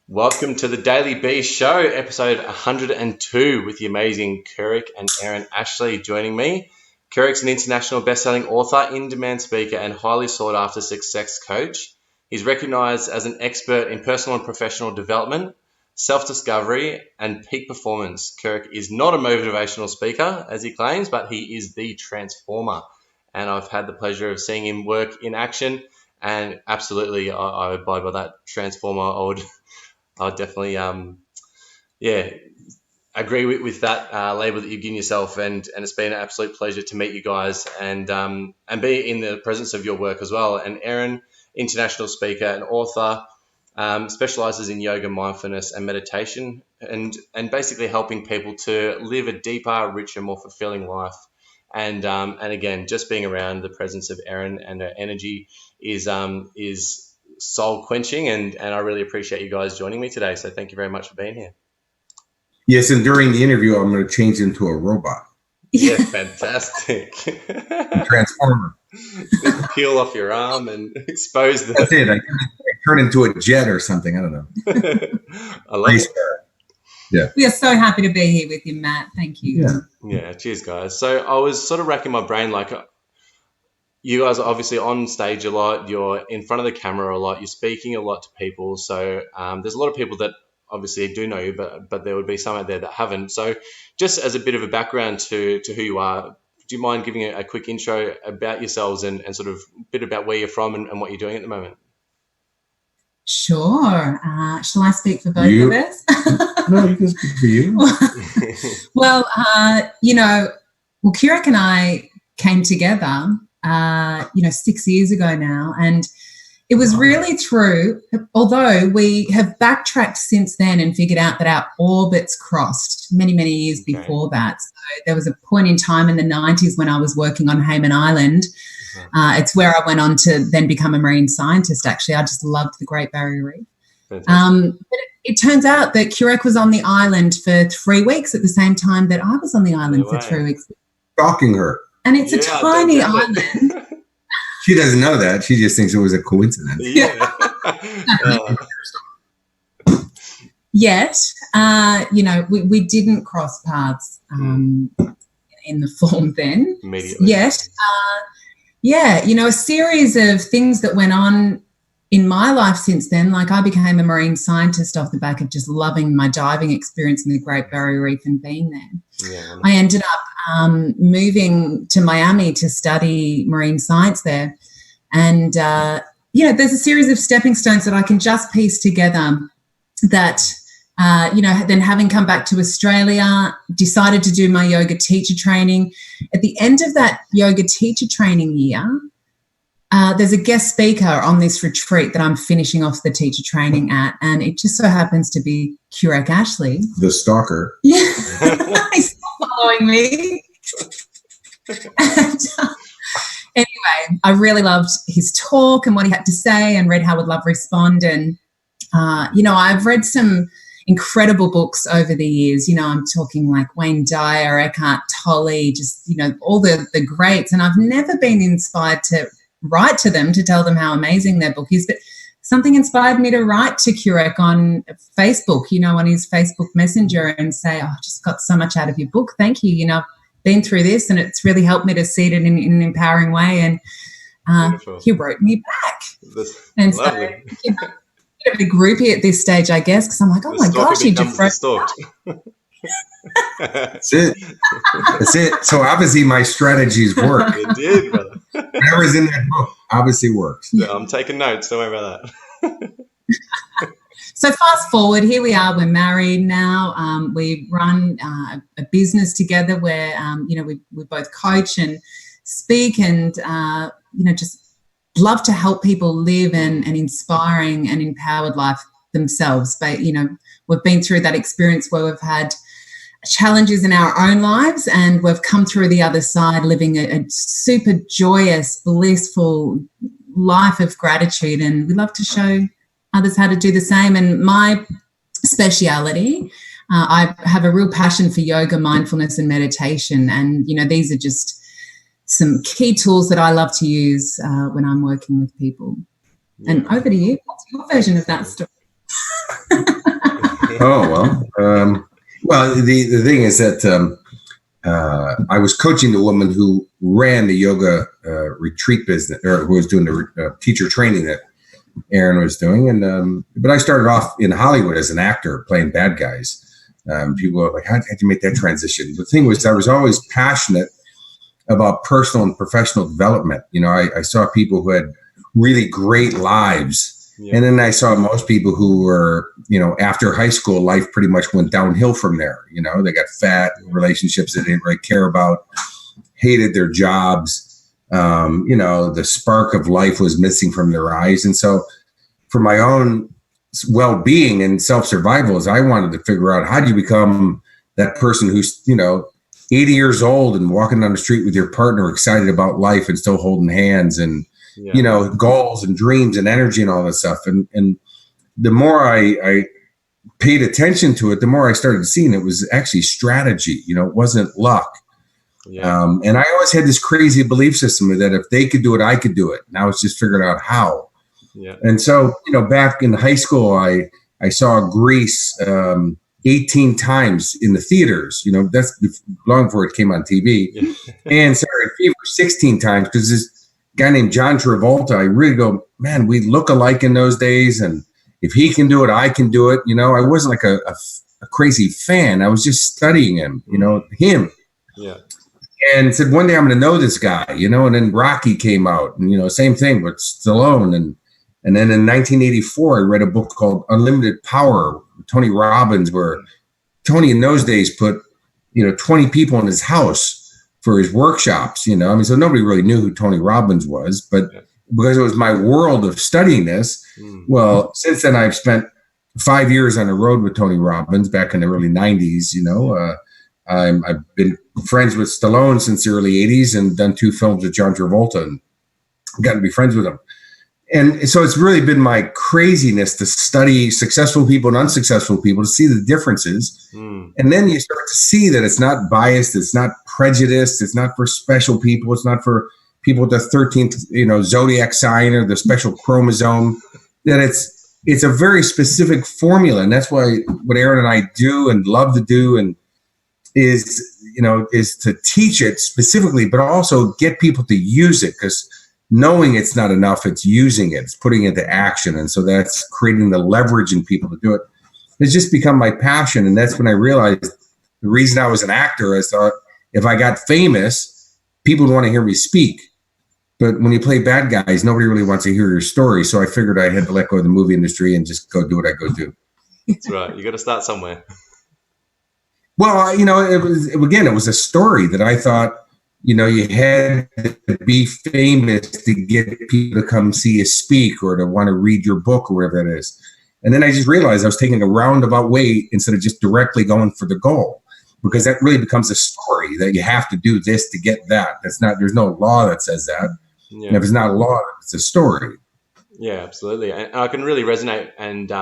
Welcome to the Daily Beast Show, episode 102, with the amazing Kurek and Erin Ashley joining me. Kurek's an international best-selling author, in-demand speaker, and highly sought-after success coach. He's recognized as an expert in personal and professional development, self-discovery, and peak performance. Kurek is not a motivational speaker, as he claims, but he is the transformer. And I've had the pleasure of seeing him work in action, and absolutely, I abide by that transformer. I definitely, agree with that label that you've given yourself, and it's been an absolute pleasure to meet you guys and be in the presence of your work as well. And Erin, international speaker and author, specializes in yoga, mindfulness, and meditation, and basically helping people to live a deeper, richer, more fulfilling life. And again, just being around the presence of Erin and her energy is soul quenching, and I really appreciate you guys joining me today. So thank you very much for being here. Yes, and during the interview, I'm going to change into a robot. Yeah, fantastic. Transformer. Just peel off your arm and expose the... That's it. I turn into a jet or something. I don't know. I love it. Yeah. We are so happy to be here with you, Matt. Thank you. Yeah, cheers, guys. So I was sort of racking my brain, like, you guys are obviously on stage a lot, you're in front of the camera a lot, you're speaking a lot to people. So there's a lot of people that obviously do know you, but there would be some out there that haven't. So just as a bit of a background to who you are, do you mind giving a quick intro about yourselves and sort of a bit about where you're from and what you're doing at the moment? Sure. Shall I speak for both of us? No, you can speak for you. Well, Kurek and I came together 6 years ago now. And it was really true, although we have backtracked since then and figured out that our orbits crossed many, many years before that. So there was a point in time in the 90s when I was working on Hayman Island. It's where I went on to then become a marine scientist, actually. I just loved the Great Barrier Reef. But it turns out that Kurek was on the island for 3 weeks at the same time that I was on the island for 3 weeks. Stalking her. And it's a tiny island. She doesn't know that. She just thinks it was a coincidence. Yeah. Yet, we didn't cross paths in the form then. Immediately. Yet, a series of things that went on in my life since then, like I became a marine scientist off the back of just loving my diving experience in the Great Barrier Reef and being there. Yeah. I ended up moving to Miami to study marine science there. And, there's a series of stepping stones that I can just piece together that, then having come back to Australia, decided to do my yoga teacher training. At the end of that yoga teacher training year, there's a guest speaker on this retreat that I'm finishing off the teacher training at, and it just so happens to be Kurek Ashley. The stalker. Yeah. He's still following me. And, anyway, I really loved his talk and what he had to say and read How Would Love Respond. And, I've read some incredible books over the years. I'm talking like Wayne Dyer, Eckhart Tolle, just, all the greats. And I've never been inspired to write to them to tell them how amazing their book is, but something inspired me to write to Kurek on Facebook, on his Facebook Messenger and say, I just got so much out of your book. Thank you. I've been through this and it's really helped me to see it in an empowering way. And he wrote me back. That's lovely. So, bit of a groupie at this stage, I guess, because I'm like, oh my gosh, he just wrote That's it. That's it. So obviously my strategies work. It did, brother. Whatever's in that book obviously works. Yeah, I'm taking notes. Don't worry about that. So fast forward, here we are. We're married now. We run a business together where, we both coach and speak and, just love to help people live an inspiring and empowered life themselves. But, we've been through that experience where we've had challenges in our own lives and we've come through the other side living a super joyous, blissful life of gratitude, and we love to show others how to do the same. And my speciality, I have a real passion for yoga, mindfulness and meditation, and these are just some key tools that I love to use when I'm working with people. Yeah. And over to you. What's your version of that story? Oh, well, the thing is that I was coaching the woman who ran the yoga retreat business, or who was doing the teacher training that Erin was doing. And but I started off in Hollywood as an actor playing bad guys. People were like, how'd you make that transition? The thing was, I was always passionate about personal and professional development. You know, I saw people who had really great lives. Yeah. And then I saw most people who were, you know, after high school, life pretty much went downhill from there. You know, they got fat, relationships they didn't really care about, hated their jobs. You know, the spark of life was missing from their eyes. And so for my own well-being and self-survival, is I wanted to figure out, how do you become that person who's, you know, 80 years old and walking down the street with your partner, excited about life and still holding hands, and you know, goals and dreams and energy and all that stuff. And the more I paid attention to it, the more I started seeing it was actually strategy. You know, it wasn't luck. Yeah. And I always had this crazy belief system that if they could do it, I could do it. And I was just figuring out how. Yeah. And so, you know, back in high school, I saw Grease 18 times in the theaters. You know, that's long before it came on TV. Yeah. And Saturday Fever 16 times, because this guy named John Travolta, I really go, man, we look alike in those days. And if he can do it, I can do it. You know, I wasn't like a crazy fan. I was just studying him, you know, him. Yeah. And said, one day I'm going to know this guy, you know, and then Rocky came out, and, you know, same thing with Stallone. And then in 1984, I read a book called Unlimited Power, Tony Robbins, where Tony in those days put, you know, 20 people in his house for his workshops, you know. I mean, so nobody really knew who Tony Robbins was, but because it was my world of studying this, well, since then I've spent 5 years on the road with Tony Robbins back in the early 90s, you know. I've been friends with Stallone since the early 80s and done 2 films with John Travolta and gotten to be friends with him. And so it's really been my craziness to study successful people and unsuccessful people, to see the differences. And then you start to see that it's not biased, it's not prejudiced, it's not for special people, it's not for people with the 13th, you know, zodiac sign or the special chromosome, that it's a very specific formula. And that's why what Erin and I do and love to do and is to teach it specifically, but also get people to use it, because knowing it's not enough, it's using it, it's putting it into action. And so that's creating the leverage in people to do it. It's just become my passion. And that's when I realized the reason I was an actor, I thought if I got famous, people would want to hear me speak. But when you play bad guys, nobody really wants to hear your story. So I figured I had to let go of the movie industry and just go do what I go do. That's right. You got to start somewhere. Well, you know, it was a story that I thought, you know, you had to be famous to get people to come see you speak or to want to read your book or whatever that is. And then I just realized I was taking a roundabout way instead of just directly going for the goal, because that really becomes a story that you have to do this to get that. There's no law that says that. Yeah. And if it's not a law, it's a story. Yeah, absolutely. And I can really resonate and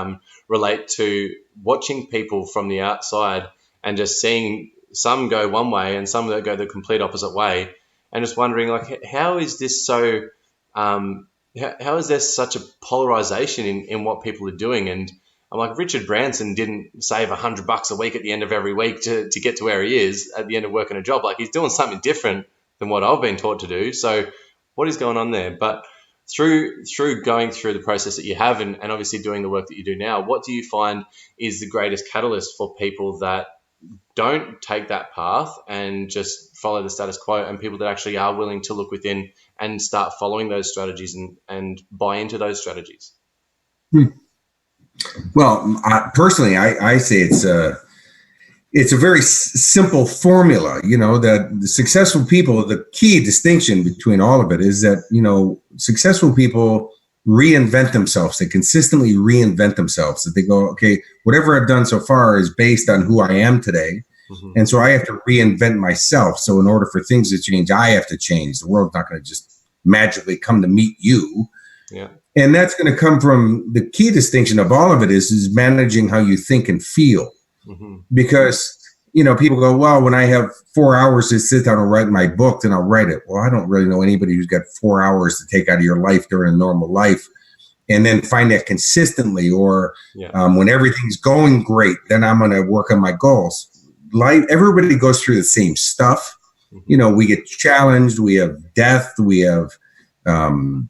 relate to watching people from the outside and just seeing some go one way and some that go the complete opposite way, and just wondering, like, how is this so, how is there such a polarization in what people are doing? And I'm like, Richard Branson didn't save $100 a week at the end of every week to get to where he is at the end of working a job. Like, he's doing something different than what I've been taught to do. So what is going on there? But through going through the process that you have and obviously doing the work that you do now, what do you find is the greatest catalyst for people that don't take that path and just follow the status quo, and people that actually are willing to look within and start following those strategies and buy into those strategies? Well, personally, I say it's a very simple formula, you know, that the successful people, the key distinction between all of it is that, you know, successful people reinvent themselves. They consistently reinvent themselves. That they go, okay, whatever I've done so far is based on who I am today. Mm-hmm. And so I have to reinvent myself. So in order for things to change, I have to change. The world's not going to just magically come to meet you. Yeah. And that's going to come from the key distinction of all of it is managing how you think and feel. Mm-hmm. Because, you know, people go, well, when I have 4 hours to sit down and write my book, then I'll write it. Well, I don't really know anybody who's got 4 hours to take out of your life during a normal life and then find that consistently, or Yeah. when everything's going great, then I'm going to work on my goals. Life, everybody goes through the same stuff. We get challenged. We have death. We have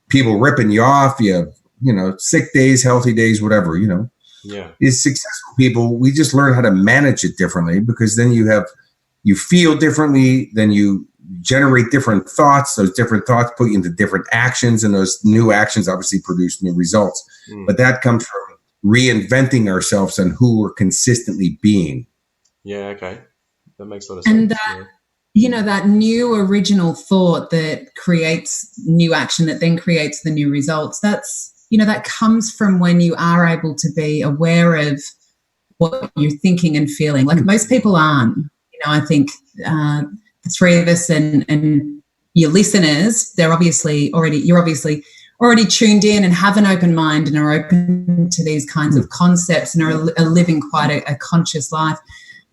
people ripping you off. You have, sick days, healthy days, whatever, Yeah. Is successful people, we just learn how to manage it differently, because then you feel differently, then you generate different thoughts. Those different thoughts put you into different actions, and those new actions obviously produce new results. But that comes from reinventing ourselves and who we're consistently being. Yeah. Okay. That makes a lot of sense. And that, that new original thought that creates new action that then creates the new results, that's, that comes from when you are able to be aware of what you're thinking and feeling. Like most people aren't. I think the three of us and your listeners, you're obviously already tuned in and have an open mind and are open to these kinds of concepts and are living quite a conscious life.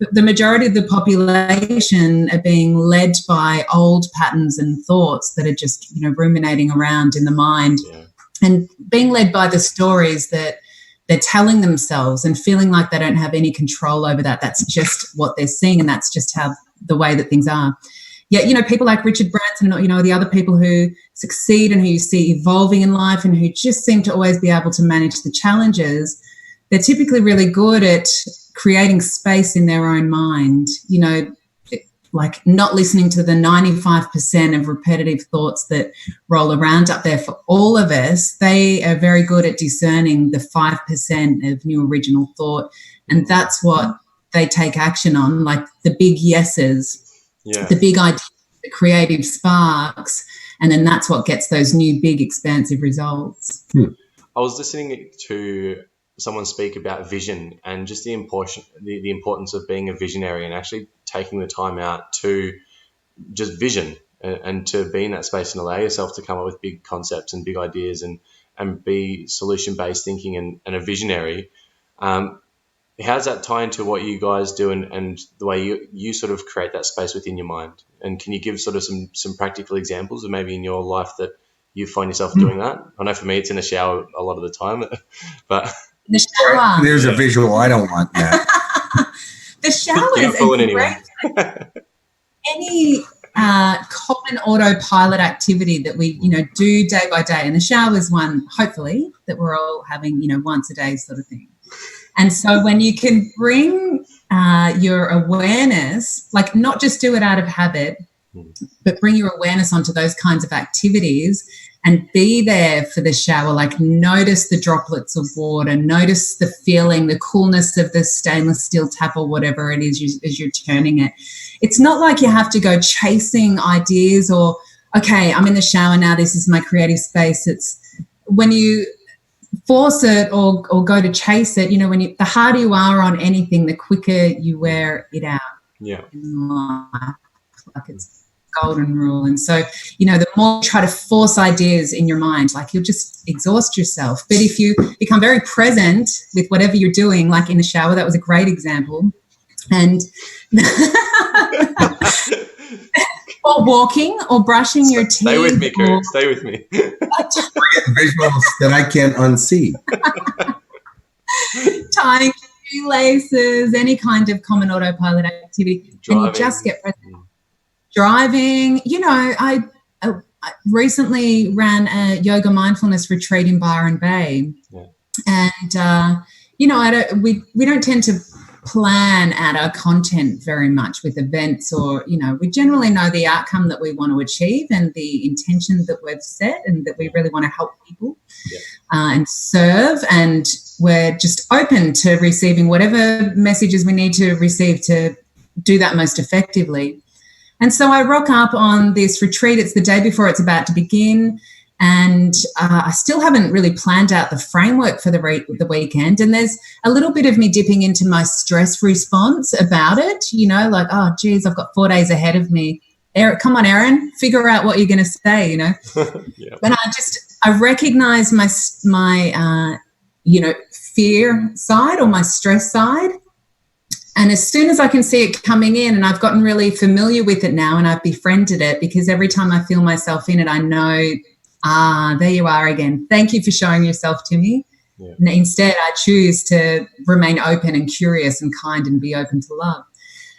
But the majority of the population are being led by old patterns and thoughts that are just, ruminating around in the mind. Yeah. And being led by the stories that they're telling themselves and feeling like they don't have any control over that. That's just what they're seeing, and that's just the way that things are. Yet, people like Richard Branson and, the other people who succeed and who you see evolving in life and who just seem to always be able to manage the challenges, they're typically really good at creating space in their own mind, like not listening to the 95% of repetitive thoughts that roll around up there for all of us. They are very good at discerning the 5% of new original thought, and that's what they take action on, like the big yeses, the big ideas, the creative sparks, and then that's what gets those new big expansive results. I was listening to someone speak about vision and just the importance of being a visionary and actually taking the time out to just vision and to be in that space and allow yourself to come up with big concepts and big ideas and be solution-based thinking and a visionary. How does that tie into what you guys do and the way you sort of create that space within your mind? And can you give sort of some practical examples of maybe in your life that you find yourself doing that? I know for me it's in the shower a lot of the time, but... The shower. There's a visual I don't want, Matt. The shower is any common autopilot activity that we, do day by day. And the shower is one, hopefully, that we're all having, once a day sort of thing. And so when you can bring your awareness, like not just do it out of habit, but bring your awareness onto those kinds of activities and be there for the shower, like notice the droplets of water, notice the feeling, the coolness of the stainless steel tap or whatever it is as you're turning it. It's not like you have to go chasing ideas or, okay, I'm in the shower now, this is my creative space. It's when you force it or go to chase it, the harder you are on anything, the quicker you wear it out. Yeah. In life. Like it's golden rule. And so, the more you try to force ideas in your mind, like you'll just exhaust yourself. But if you become very present with whatever you're doing, like in the shower, that was a great example. And or walking or brushing your teeth. Stay with me, Kurek. Stay with me. Visuals that I can't unsee. Tying shoelaces, any kind of common autopilot activity. Driving. And you just get present. Driving, I recently ran a yoga mindfulness retreat in Byron Bay. Yeah. And, we don't tend to plan out our content very much with events or, we generally know the outcome that we want to achieve and the intention that we've set and that we really want to help people and serve. And we're just open to receiving whatever messages we need to receive to do that most effectively. And so I rock up on this retreat. It's the day before it's about to begin. And I still haven't really planned out the framework for the weekend. And there's a little bit of me dipping into my stress response about it, like, oh, geez, I've got 4 days ahead of me. Come on, Erin, figure out what you're going to say, Yeah. But I recognize my fear side or my stress side. And as soon as I can see it coming in, and I've gotten really familiar with it now and I've befriended it, because every time I feel myself in it, I know there you are again. Thank you for showing yourself to me. Yeah. Instead, I choose to remain open and curious and kind and be open to love.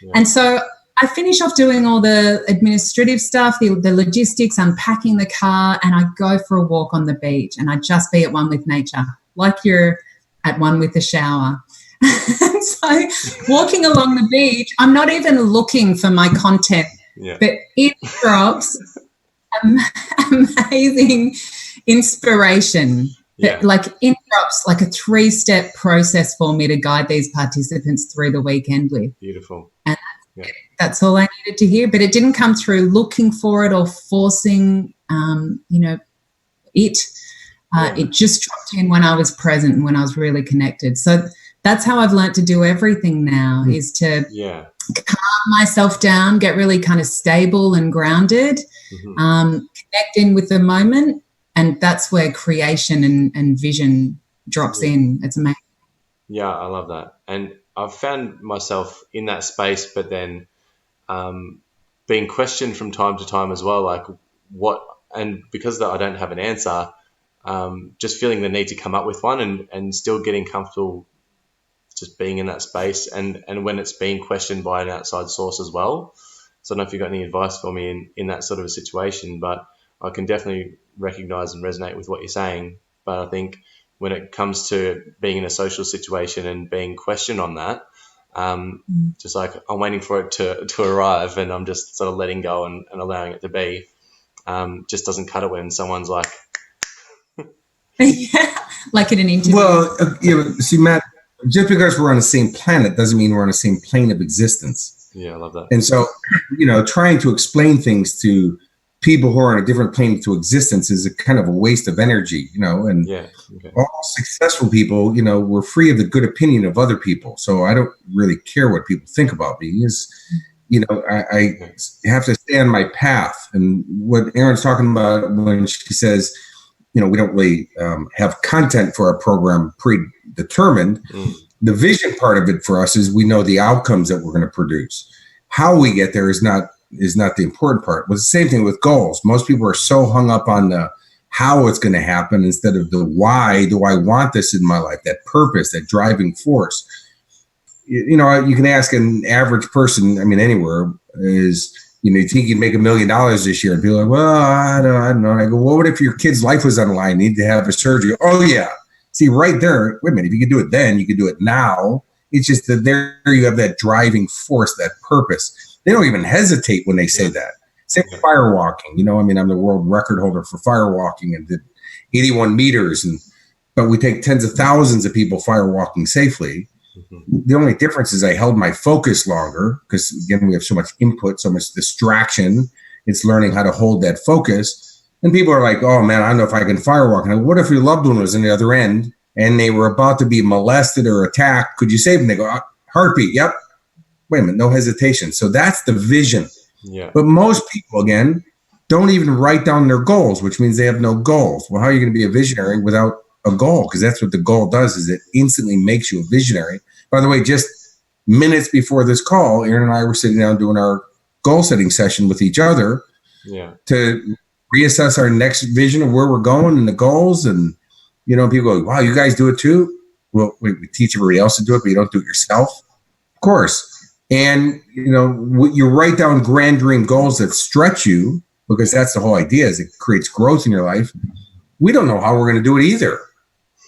Yeah. And so I finish off doing all the administrative stuff, the logistics, unpacking the car, and I go for a walk on the beach, and I just be at one with nature, like you're at one with the shower. And so walking along the beach, I'm not even looking for my content, but it drops amazing inspiration. Like it drops like a 3-step process for me to guide these participants through the weekend with. Beautiful. And that's all I needed to hear. But it didn't come through looking for it or forcing, it. It just dropped in when I was present and when I was really connected. So that's how I've learned to do everything now, is to calm myself down, get really kind of stable and grounded, connect in with the moment. And that's where creation and vision drops in. It's amazing. Yeah, I love that. And I've found myself in that space, but then being questioned from time to time as well, like what, and because I don't have an answer, just feeling the need to come up with one and still getting comfortable just being in that space, and when it's being questioned by an outside source as well. So I don't know if you've got any advice for me in that sort of a situation, but I can definitely recognize and resonate with what you're saying. But I think when it comes to being in a social situation and being questioned on that, just like I'm waiting for it to arrive, and I'm just sort of letting go and allowing it to be, just doesn't cut it when someone's like... like in an interview. Well, see, Matt, just because we're on the same planet doesn't mean we're on the same plane of existence. Yeah, I love that. And so, trying to explain things to people who are on a different plane to existence is a kind of a waste of energy, and all successful people, we're free of the good opinion of other people. So I don't really care what people think about me. I have to stay on my path. And what Erin's talking about when she says, we don't really have content for our program predetermined. The vision part of it for us is we know the outcomes that we're going to produce. How we get there is not the important part. But the same thing with goals. Most people are so hung up on the how it's going to happen instead of the why do I want this in my life, that purpose, that driving force. You can ask an average person, anywhere, is, you think you'd make $1 million this year, and people are like, well, I don't know. And I go, well, what if your kid's life was on the line, need to have a surgery? Oh, yeah. See, right there, wait a minute, if you could do it then, you could do it now. It's just that there you have that driving force, that purpose. They don't even hesitate when they say that. Same with firewalking. I'm the world record holder for firewalking and did 81 meters. But we take tens of thousands of people firewalking safely. The only difference is I held my focus longer because, again, we have so much input, so much distraction. It's learning how to hold that focus. And people are like, oh, man, I don't know if I can firewalk. And I go, what if your loved one was on the other end and they were about to be molested or attacked? Could you save them? They go, heartbeat, yep. Wait a minute, no hesitation. So that's the vision. Yeah. But most people, again, don't even write down their goals, which means they have no goals. Well, how are you going to be a visionary without a goal? Because that's what the goal does, is it instantly makes you a visionary. By the way, just minutes before this call, Erin and I were sitting down doing our goal setting session with each other to reassess our next vision of where we're going and the goals. And, people go, wow, you guys do it too? Well, we teach everybody else to do it, but you don't do it yourself? Of course. And, you write down grand dream goals that stretch you, because that's the whole idea, is it creates growth in your life. We don't know how we're going to do it either.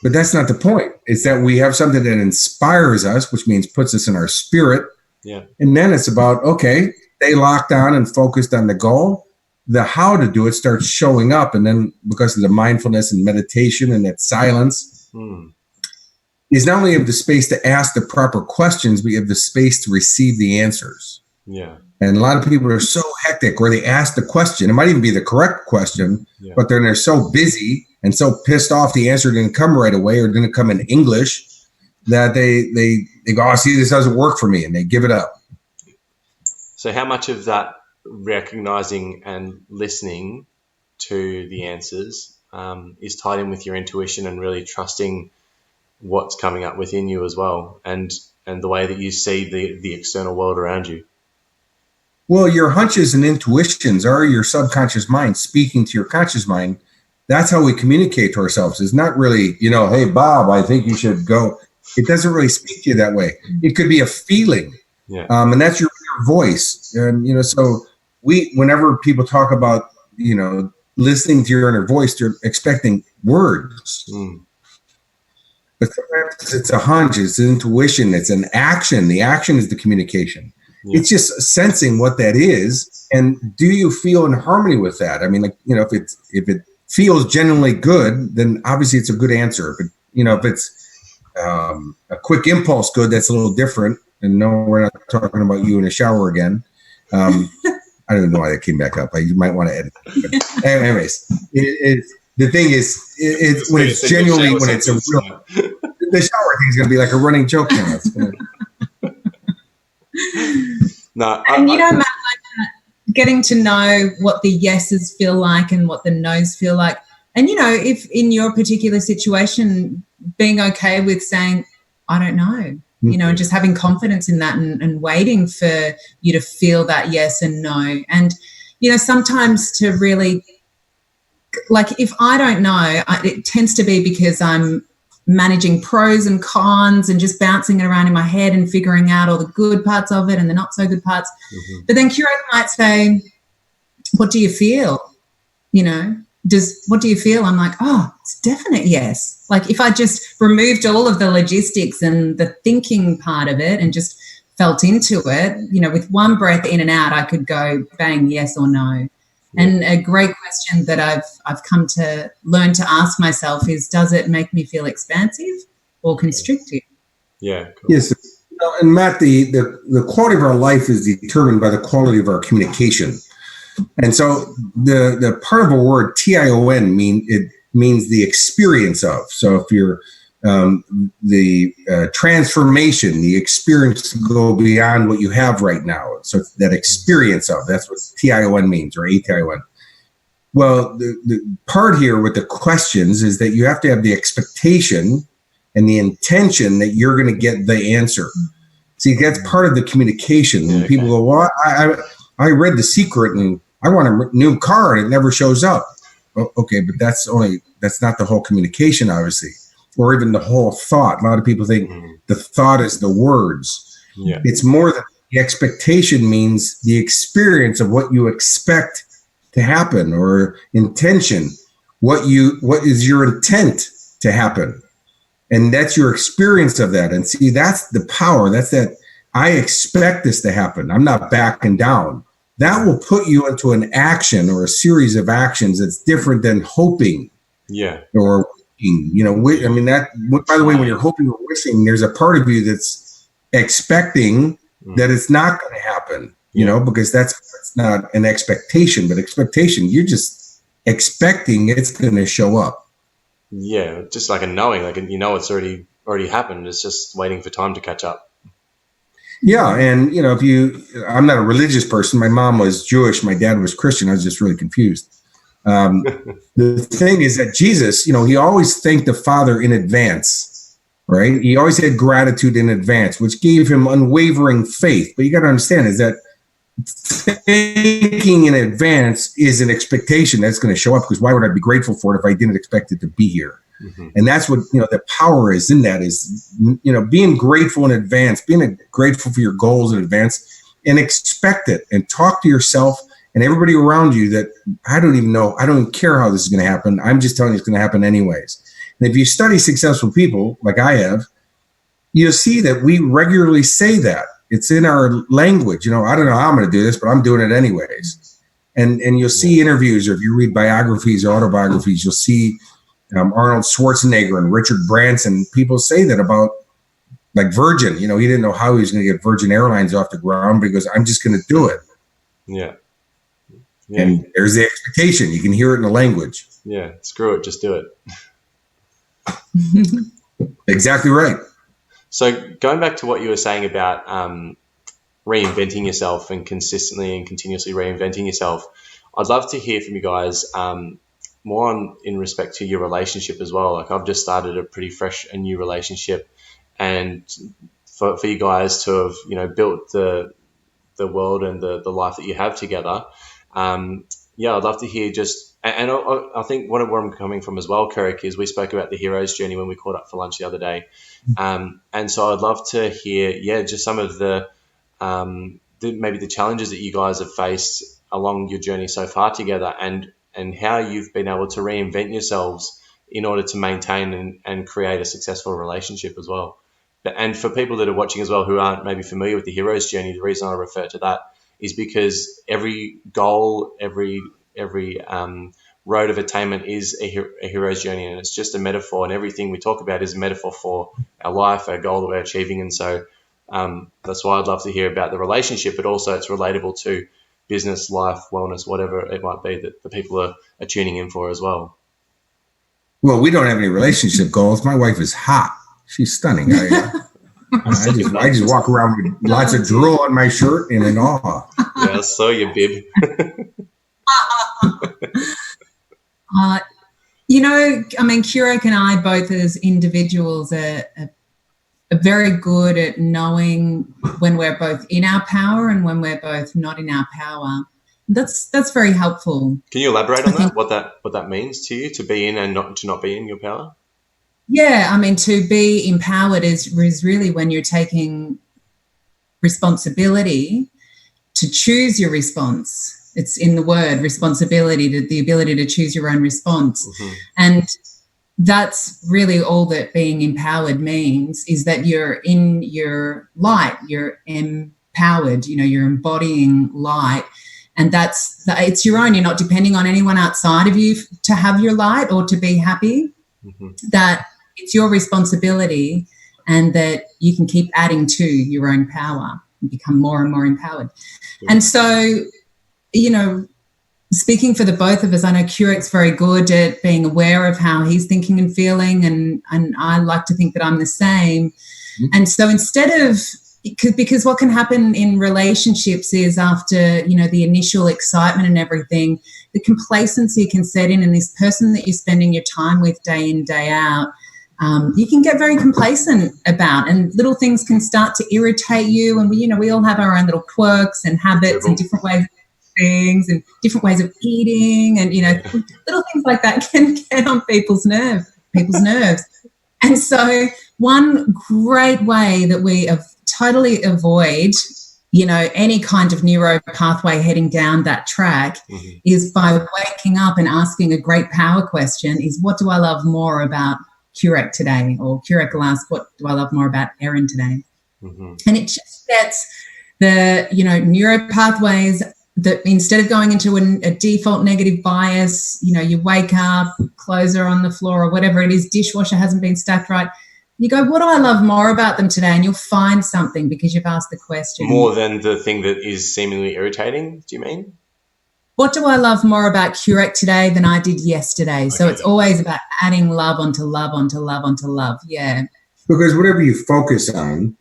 But that's not the point. It's that we have something that inspires us, which means puts us in our spirit. Yeah. And then it's about, okay, stay locked on and focused on the goal. The how to do it starts showing up. And then because of the mindfulness and meditation and that silence, is not only have the space to ask the proper questions, but you have the space to receive the answers. Yeah. And a lot of people are so hectic where they ask the question. It might even be the correct question, but then they're so busy and so pissed off the answer didn't come right away or didn't come in English that they go, oh, see, this doesn't work for me, and they give it up. So how much of that recognizing and listening to the answers is tied in with your intuition and really trusting what's coming up within you as well, and the way that you see the external world around you? Well, your hunches and intuitions are your subconscious mind speaking to your conscious mind That's how we communicate to ourselves. It's not really, hey, Bob, I think you should go. It doesn't really speak to you that way. It could be a feeling. Yeah. And that's your voice. And, so whenever people talk about, listening to your inner voice, they're expecting words. But sometimes it's a hunch, it's an intuition, it's an action. The action is the communication. Yeah. It's just sensing what that is. And do you feel in harmony with that? I mean, if it feels genuinely good, then obviously it's a good answer. But, if it's a quick impulse good, that's a little different. And no, we're not talking about you in a shower again. I don't even know why that came back up. You might want to edit it. But anyways, the thing is, when it's genuinely, when it's a real, the shower thing is going to be like a running joke now. No, Matt, getting to know what the yeses feel like and what the nos feel like. And, if in your particular situation, being okay with saying, I don't know, and just having confidence in that and waiting for you to feel that yes and no. And, sometimes to really, like, if I don't know, it tends to be because I'm managing pros and cons and just bouncing it around in my head and figuring out all the good parts of it and the not so good parts. But then Kurek might say, what do you feel? What do you feel? I'm like, oh, it's definite yes. Like if I just removed all of the logistics and the thinking part of it and just felt into it, with one breath in and out, I could go bang, yes or no. And a great question that I've come to learn to ask myself is, does it make me feel expansive or constrictive? Yeah. Cool. Yes. And Matt, the quality of our life is determined by the quality of our communication. And so the part of a word, TION, means the experience of. So if you're the transformation, the experience to go beyond what you have right now. So that experience of, that's what TION means, or ATION. Well, the part here with the questions is that you have to have the expectation and the intention that you're going to get the answer. See, that's part of the communication. When people go, well, I read The Secret and I want a new car and it never shows up. Okay, but that's not the whole communication, obviously. Or even the whole thought. A lot of people think the thought is the words. Yeah. It's more than the expectation means the experience of what you expect to happen, or intention. What is your intent to happen? And that's your experience of that. And see, that's the power. That's that I expect this to happen. I'm not backing down. That will put you into an action or a series of actions that's different than hoping. Yeah. Or that, by the way, when you're hoping or wishing, there's a part of you that's expecting that it's not going to happen, because that's not an expectation, but expectation, you're just expecting it's going to show up. Yeah. Just like a knowing, it's already happened. It's just waiting for time to catch up. Yeah. And, I'm not a religious person. My mom was Jewish. My dad was Christian. I was just really confused. The thing is that Jesus, he always thanked the Father in advance, right? He always had gratitude in advance, which gave him unwavering faith. But you got to understand is that thinking in advance is an expectation that's going to show up, because why would I be grateful for it if I didn't expect it to be here? And that's what, the power is in that is, being grateful in advance, grateful for your goals in advance, and expect it, and talk to yourself and everybody around you that I don't even know. I don't even care how this is going to happen. I'm just telling you it's going to happen anyways. And if you study successful people like I have, you'll see that we regularly say that. It's in our language. I don't know how I'm going to do this, but I'm doing it anyways. And you'll see interviews, or if you read biographies or autobiographies, you'll see Arnold Schwarzenegger and Richard Branson. People say that about, like, Virgin. He didn't know how he was going to get Virgin Airlines off the ground, but he goes, I'm just going to do it. Yeah. And there's the expectation. You can hear it in the language. Yeah. Screw it. Just do it. Exactly right. So going back to what you were saying about reinventing yourself and consistently and continuously reinventing yourself, I'd love to hear from you guys more in respect to your relationship as well. Like, I've just started a pretty fresh and new relationship, and for you guys to have, built the world and the life that you have together. I'd love to hear just And I think where I'm coming from as well, Kurek, is we spoke about the hero's journey when we caught up for lunch the other day. And so I'd love to hear, just some of maybe the challenges that you guys have faced along your journey so far together, and how you've been able to reinvent yourselves in order to maintain and create a successful relationship as well. And for people that are watching as well who aren't maybe familiar with the hero's journey, the reason I refer to that is because every goal, every road of attainment is a hero's journey, and it's just a metaphor, and everything we talk about is a metaphor for our life, our goal that we're achieving. And so that's why I'd love to hear about the relationship, but also it's relatable to business, life, wellness, whatever it might be that the people are tuning in for as well. Well, we don't have any relationship goals. My wife is hot. She's stunning. I just walk around with lots of drool on my shirt and in awe. Yeah, I saw you, bib. Kurek and I both as individuals are very good at knowing when we're both in our power and when we're both not in our power. That's very helpful. Can you elaborate on that? What that means to you, to be in and not be in your power? Yeah, to be empowered is really when you're taking responsibility to choose your response. It's in the word responsibility, the ability to choose your own response. Mm-hmm. And that's really all that being empowered means, is that you're in your light, you're empowered, you're embodying light. And it's your own. You're not depending on anyone outside of you to have your light or to be happy. Mm-hmm. That it's your responsibility, and that you can keep adding to your own power and become more and more empowered. Yeah. And so, speaking for the both of us, I know Kurek's very good at being aware of how he's thinking and feeling, and I like to think that I'm the same. Mm-hmm. And so instead of, because what can happen in relationships is after, the initial excitement and everything, the complacency can set in, and this person that you're spending your time with day in, day out, you can get very complacent about, and little things can start to irritate you. And we all have our own little quirks and habits and different ways of things and different ways of eating, and little things like that can get on people's nerves. And so one great way that we totally avoid any kind of neuro pathway heading down that track mm-hmm. is by waking up and asking a great power question, is what do I love more about Kurek today? Or Kurek will ask, what do I love more about Erin today? Mm-hmm. And it just gets the neuro pathways that, instead of going into a default negative bias, you wake up, clothes are on the floor or whatever it is, dishwasher hasn't been stacked right, you go, what do I love more about them today? And you'll find something because you've asked the question. More than the thing that is seemingly irritating, do you mean? What do I love more about Kurek today than I did yesterday? Okay. So it's always about adding love onto love onto love onto love. Yeah. Because whatever you focus on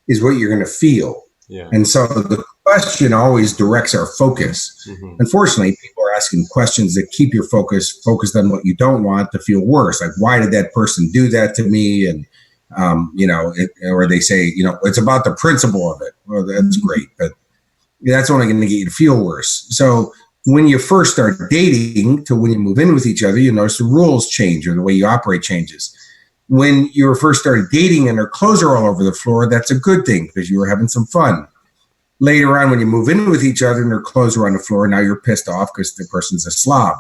is what you're going to feel. Yeah. And so the question always directs our focus. Mm-hmm. Unfortunately, people are asking questions that keep your focused on what you don't want to feel worse. Like, why did that person do that to me? And, or they say, it's about the principle of it. Well, that's mm-hmm. great, but that's only going to get you to feel worse. So when you first start dating to when you move in with each other, you notice the rules change or the way you operate changes. When you first started dating and her clothes are all over the floor, that's a good thing because you were having some fun. Later on, when you move in with each other and their clothes are on the floor, now you're pissed off because the person's a slob.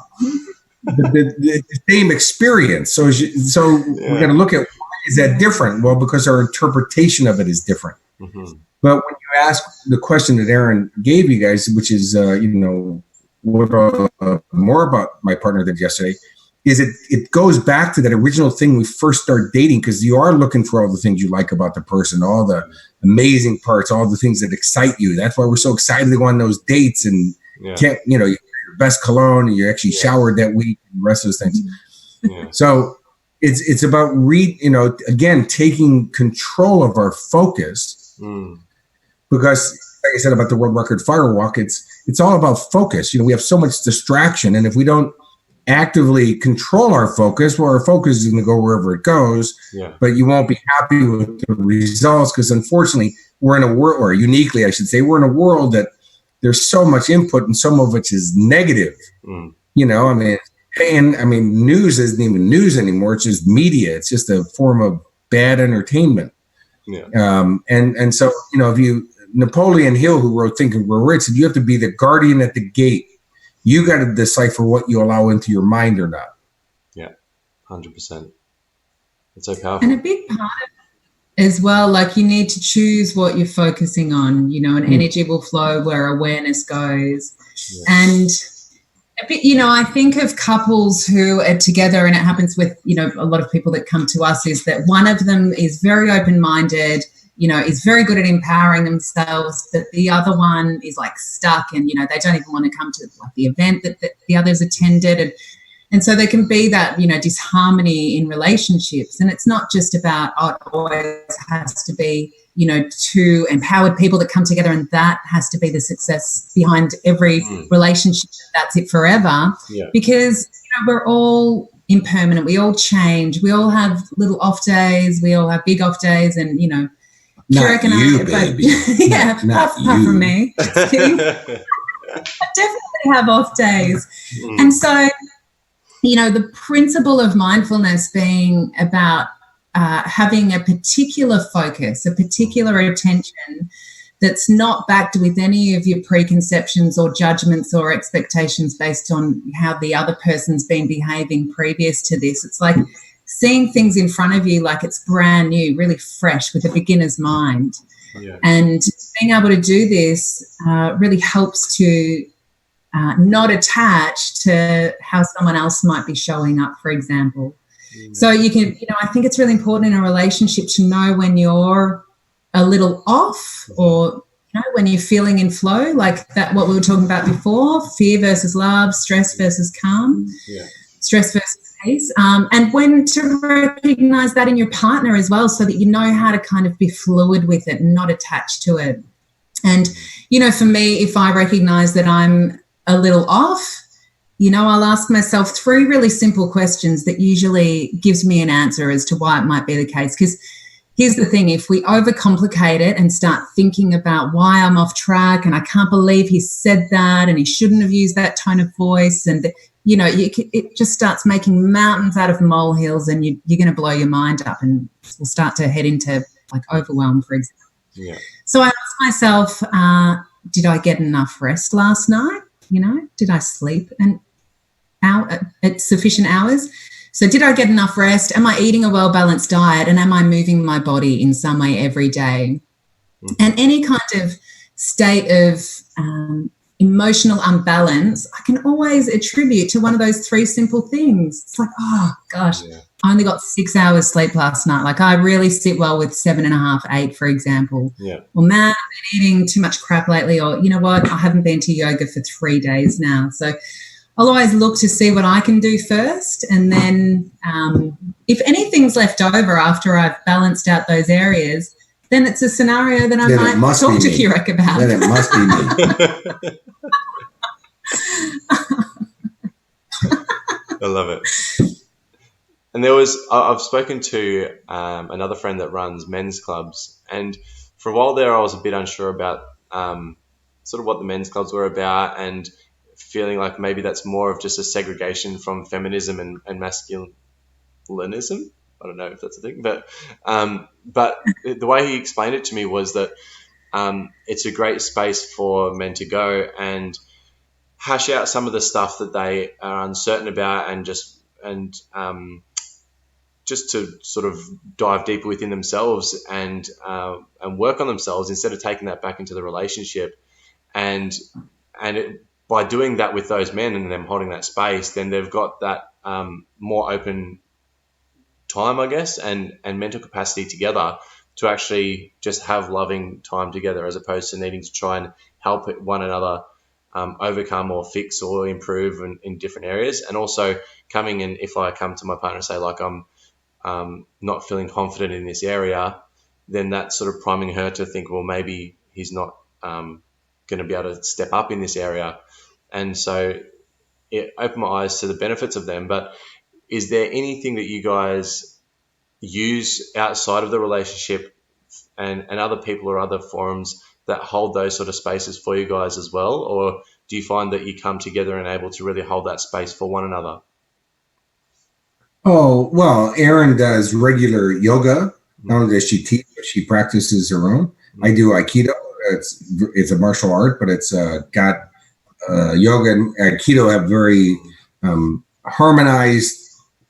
the same experience. So we're going to look at, why is that different? Well, because our interpretation of it is different. Mm-hmm. But when you ask the question that Erin gave you guys, which is, what more about my partner than yesterday, is it goes back to that original thing we first started dating, because you are looking for all the things you like about the person, all the amazing parts, all the things that excite you. That's why we're so excited to go on those dates and your best cologne, and you actually showered that week, and the rest of those things. Yeah. So it's about again, taking control of our focus, because like I said about the world record firewalk, it's all about focus. We have so much distraction, and if we don't actively control our focus, well, our focus is going to go wherever it goes, but you won't be happy with the results, because unfortunately we're in a world, or uniquely I should say, we're in a world that there's so much input and some of which is negative. And I mean, news isn't even news anymore. It's just media. It's just a form of bad entertainment. Yeah. And so, if Napoleon Hill, who wrote Think and Grow Rich, said you have to be the guardian at the gate. You got to decipher what you allow into your mind or not. Yeah, 100%. It's so powerful. And a big part of it as well, like you need to choose what you're focusing on, and energy will flow where awareness goes. Yeah. And I think of couples who are together, and it happens with, a lot of people that come to us, is that one of them is very open-minded, is very good at empowering themselves, but the other one is like stuck and, they don't even want to come to like the event that the others attended. And so there can be that, disharmony in relationships. And it's not just about, it always has to be, two empowered people that come together and that has to be the success behind every relationship. That's it forever. Yeah. Because, we're all impermanent. We all change. We all have little off days. We all have big off days. And, Kurek and I, baby. Yeah, apart from me. I definitely have off days. And so, the principle of mindfulness being about having a particular focus, a particular attention that's not backed with any of your preconceptions or judgments or expectations based on how the other person's been behaving previous to this. It's like seeing things in front of you like it's brand new, really fresh, with a beginner's mind. Yeah. And being able to do this really helps to not attach to how someone else might be showing up, for example. So you can, I think it's really important in a relationship to know when you're a little off, or, when you're feeling in flow, like that, what we were talking about before, fear versus love, stress versus calm, stress versus peace. And when to recognize that in your partner as well, so that you know how to kind of be fluid with it and not attached to it. And, for me, if I recognize that I'm a little off, I'll ask myself 3 really simple questions that usually gives me an answer as to why it might be the case. Because here's the thing, if we overcomplicate it and start thinking about why I'm off track and I can't believe he said that and he shouldn't have used that tone of voice, and, it just starts making mountains out of molehills, and you're going to blow your mind up and we'll start to head into like overwhelm, for example. Yeah. So I ask myself, did I get enough rest last night? Did I sleep at sufficient hours? So did I get enough rest? Am I eating a well-balanced diet? And am I moving my body in some way every day? And any kind of state of emotional unbalance, I can always attribute to one of those 3 simple things. It's like, oh, gosh, I only got 6 hours sleep last night. Like I really sit well with 7.5, 8, for example. Yeah. Well, man, I've been eating too much crap lately, or you know what, I haven't been to yoga for 3 days now. So I'll always look to see what I can do first, and then if anything's left over after I've balanced out those areas, then it's a scenario that I might talk to Kurek about. Then it must be me. I love it. And I've spoken to another friend that runs men's clubs, and for a while there I was a bit unsure about sort of what the men's clubs were about, and feeling like maybe that's more of just a segregation from feminism and masculinism. I don't know if that's a thing, but the way he explained it to me was that it's a great space for men to go and hash out some of the stuff that they are uncertain about, and just to sort of dive deeper within themselves and work on themselves instead of taking that back into the relationship. By doing that with those men and them holding that space, then they've got that more open time, I guess, and mental capacity together to actually just have loving time together, as opposed to needing to try and help one another overcome or fix or improve in different areas. And also coming in, if I come to my partner and say like I'm not feeling confident in this area, then that's sort of priming her to think, well, maybe he's not going to be able to step up in this area. And so it opened my eyes to the benefits of them. But is there anything that you guys use outside of the relationship and other people or other forums that hold those sort of spaces for you guys as well? Or do you find that you come together and able to really hold that space for one another? Oh, well, Erin does regular yoga. Not Mm, only does she teach, but she practices her own. I mm, do Aikido. It's a martial art, but it's got yoga and Aikido have very harmonized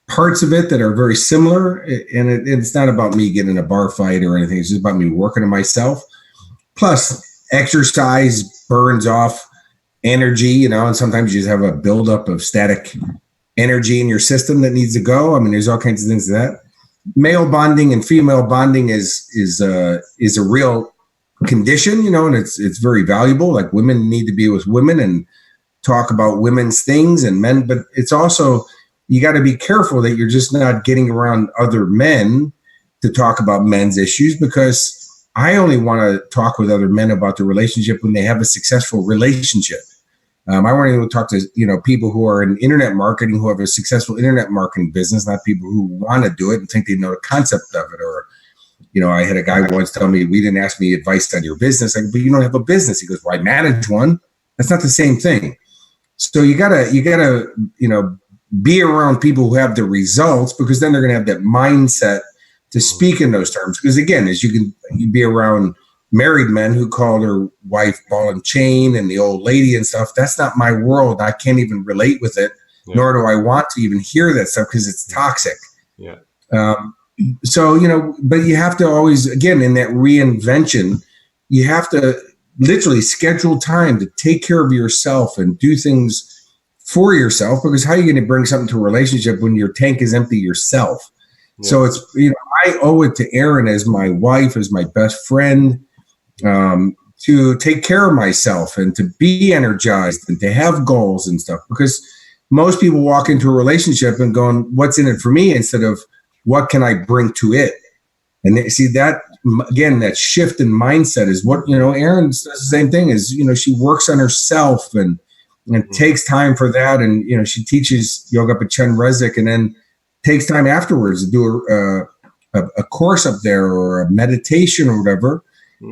parts of it that are very similar. And it's not about me getting in a bar fight or anything. It's just about me working on myself. Plus, exercise burns off energy, and sometimes you just have a buildup of static energy in your system that needs to go. I mean, there's all kinds of things to that. Male bonding and female bonding is a real condition, and it's very valuable. Like women need to be with women and talk about women's things and men, but it's also you got to be careful that you're just not getting around other men to talk about men's issues because I only want to talk with other men about the relationship when they have a successful relationship. I want to talk to people who are in internet marketing who have a successful internet marketing business, not people who want to do it and think they know the concept of it. Or I had a guy once tell me, "We didn't ask me advice on your business." I go, "But you don't have a business." He goes, "Well, I manage one." That's not the same thing. So you gotta be around people who have the results because then they're gonna have that mindset to speak in those terms. Because again, as you be around married men who call their wife ball and chain and the old lady and stuff. That's not my world. I can't even relate with it, nor do I want to even hear that stuff because it's toxic. Yeah. So, but you have to always, again, in that reinvention, you have to literally schedule time to take care of yourself and do things for yourself because how are you going to bring something to a relationship when your tank is empty yourself? Yeah. So it's, I owe it to Erin as my wife, as my best friend, to take care of myself and to be energized and to have goals and stuff because most people walk into a relationship and going, what's in it for me instead of what can I bring to it? And they, see that again, that shift in mindset is what, Erin does the same thing as, she works on herself and takes time for that. And, she teaches yoga Pachen Rezik and then takes time afterwards to do a course up there or a meditation or whatever.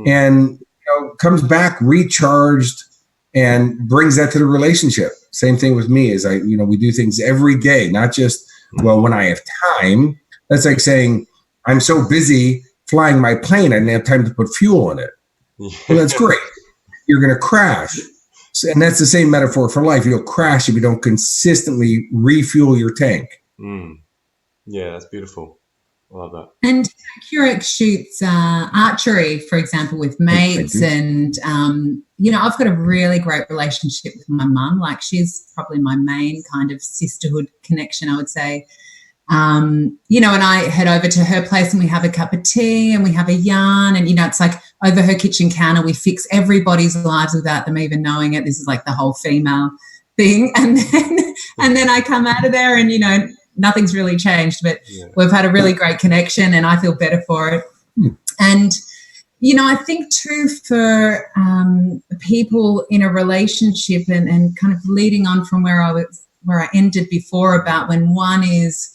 And comes back recharged and brings that to the relationship. Same thing with me is we do things every day, not just, well, when I have time. That's like saying, I'm so busy flying my plane, I didn't have time to put fuel in it. Well, that's great. You're going to crash. And that's the same metaphor for life. You'll crash if you don't consistently refuel your tank. Yeah, that's beautiful. I love that. And Kurek shoots archery, for example, with mates. And, I've got a really great relationship with my mum. Like she's probably my main kind of sisterhood connection, I would say. And I head over to her place and we have a cup of tea and we have a yarn and, it's like over her kitchen counter, we fix everybody's lives without them even knowing it. This is like the whole female thing. And then I come out of there and, nothing's really changed, but we've had a really great connection and I feel better for it. And, I think too for people in a relationship and kind of leading on from where I ended before about when one is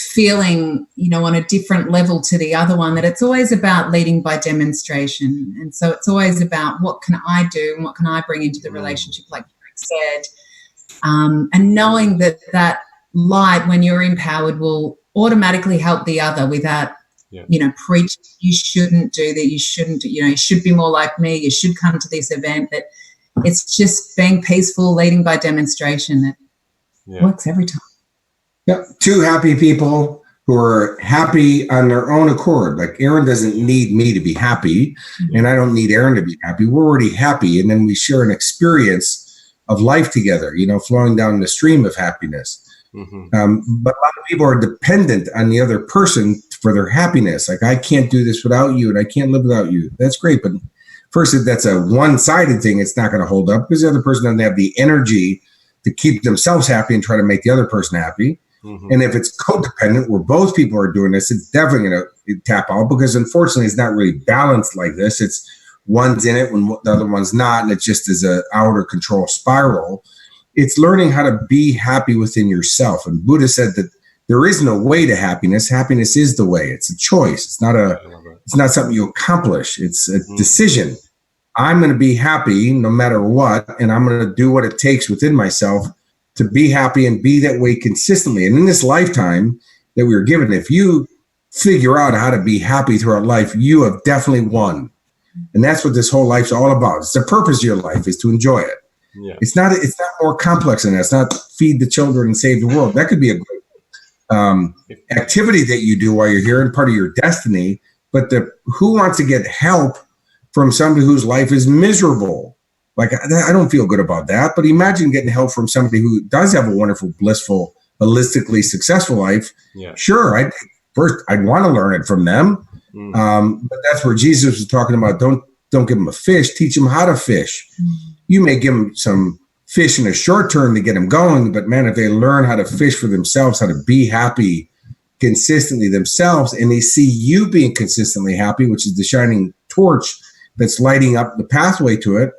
feeling, on a different level to the other one, that it's always about leading by demonstration. And so it's always about what can I do and what can I bring into the relationship, like Greg said, and knowing that light, when you're empowered, will automatically help the other without, preach, you shouldn't do that, you shouldn't, you should be more like me, you should come to this event. That it's just being peaceful, leading by demonstration that works every time. Yep. Two happy people who are happy on their own accord. Like Erin doesn't need me to be happy and I don't need Erin to be happy. We're already happy. And then we share an experience of life together, flowing down the stream of happiness. But a lot of people are dependent on the other person for their happiness. Like, I can't do this without you and I can't live without you. That's great. But first, if that's a one-sided thing, it's not going to hold up because the other person doesn't have the energy to keep themselves happy and try to make the other person happy. And if it's codependent, where both people are doing this, it's definitely going to tap out because unfortunately it's not really balanced like this. It's one's in it when the other one's not. And it just is an out of control spiral. It's learning how to be happy within yourself. And Buddha said that there is no way to happiness. Happiness is the way. It's a choice. It's not something you accomplish. It's a decision. I'm going to be happy no matter what. And I'm going to do what it takes within myself to be happy and be that way consistently. And in this lifetime that we were given, if you figure out how to be happy throughout life, you have definitely won. And that's what this whole life's all about. It's the purpose of your life is to enjoy it. Yeah. It's not more complex than that. It's not feed the children and save the world. That could be a great activity that you do while you're here and part of your destiny. But who wants to get help from somebody whose life is miserable? Like, I don't feel good about that. But imagine getting help from somebody who does have a wonderful, blissful, holistically successful life. Yeah. Sure, I'd want to learn it from them. But that's where Jesus was talking about. Don't give them a fish. Teach them how to fish. You may give them some fish in a short term to get them going. But man, if they learn how to fish for themselves, how to be happy consistently themselves, and they see you being consistently happy, which is the shining torch that's lighting up the pathway to it,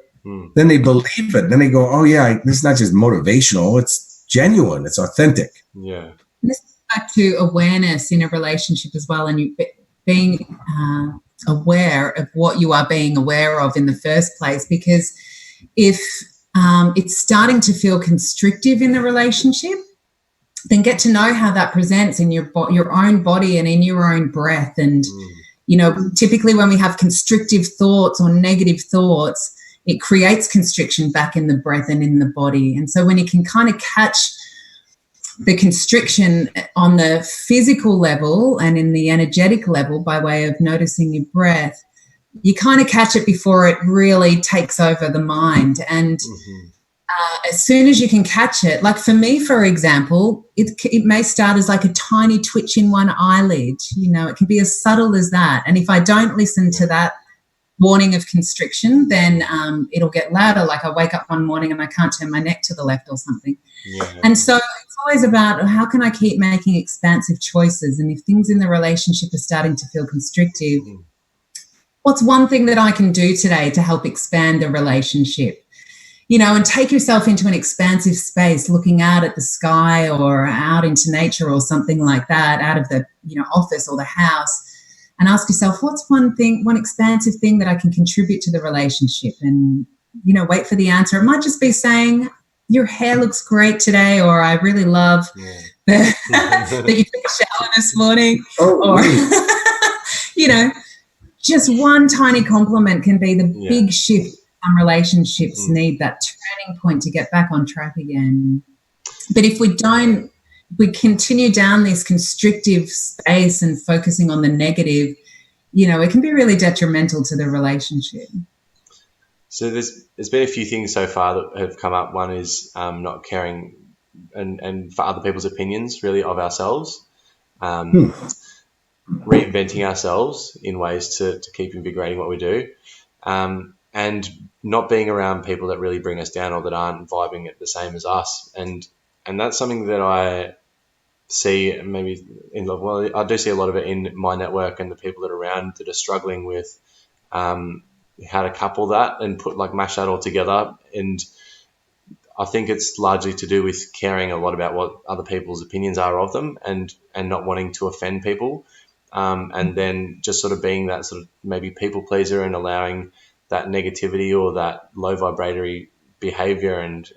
then they believe it. Then they go, oh yeah, this is not just motivational. It's genuine. It's authentic. Yeah. This is back to awareness in a relationship as well. And you being aware of what you are being aware of in the first place. Because if it's starting to feel constrictive in the relationship, then get to know how that presents in your own body and in your own breath. And, typically when we have constrictive thoughts or negative thoughts, it creates constriction back in the breath and in the body. And so when you can kind of catch the constriction on the physical level and in the energetic level by way of noticing your breath, you kind of catch it before it really takes over the mind. And as soon as you can catch it, like for me, for example, it may start as like a tiny twitch in one eyelid. It can be as subtle as that. And if I don't listen to that warning of constriction, then it'll get louder. Like I wake up one morning and I can't turn my neck to the left or something. Yeah. And so it's always about how can I keep making expansive choices? And if things in the relationship are starting to feel constrictive, what's one thing that I can do today to help expand the relationship? And take yourself into an expansive space, looking out at the sky or out into nature or something like that, out of the, office or the house, and ask yourself, what's one expansive thing that I can contribute to the relationship? And, wait for the answer. It might just be saying, your hair looks great today, or I really love that you took a shower this morning. Or, just one tiny compliment can be the big shift. Some relationships need that turning point to get back on track again. But if we continue down this constrictive space and focusing on the negative, it can be really detrimental to the relationship. So there's been a few things so far that have come up. One is not caring and for other people's opinions, really, of ourselves. Reinventing ourselves in ways to keep invigorating what we do. And not being around people that really bring us down or that aren't vibing it the same as us. And that's something that I see I do see a lot of it in my network and the people that are around that are struggling with how to couple that and mash that all together. And I think it's largely to do with caring a lot about what other people's opinions are of them and not wanting to offend people. And then just sort of being that sort of maybe people pleaser and allowing that negativity or that low vibratory behavior and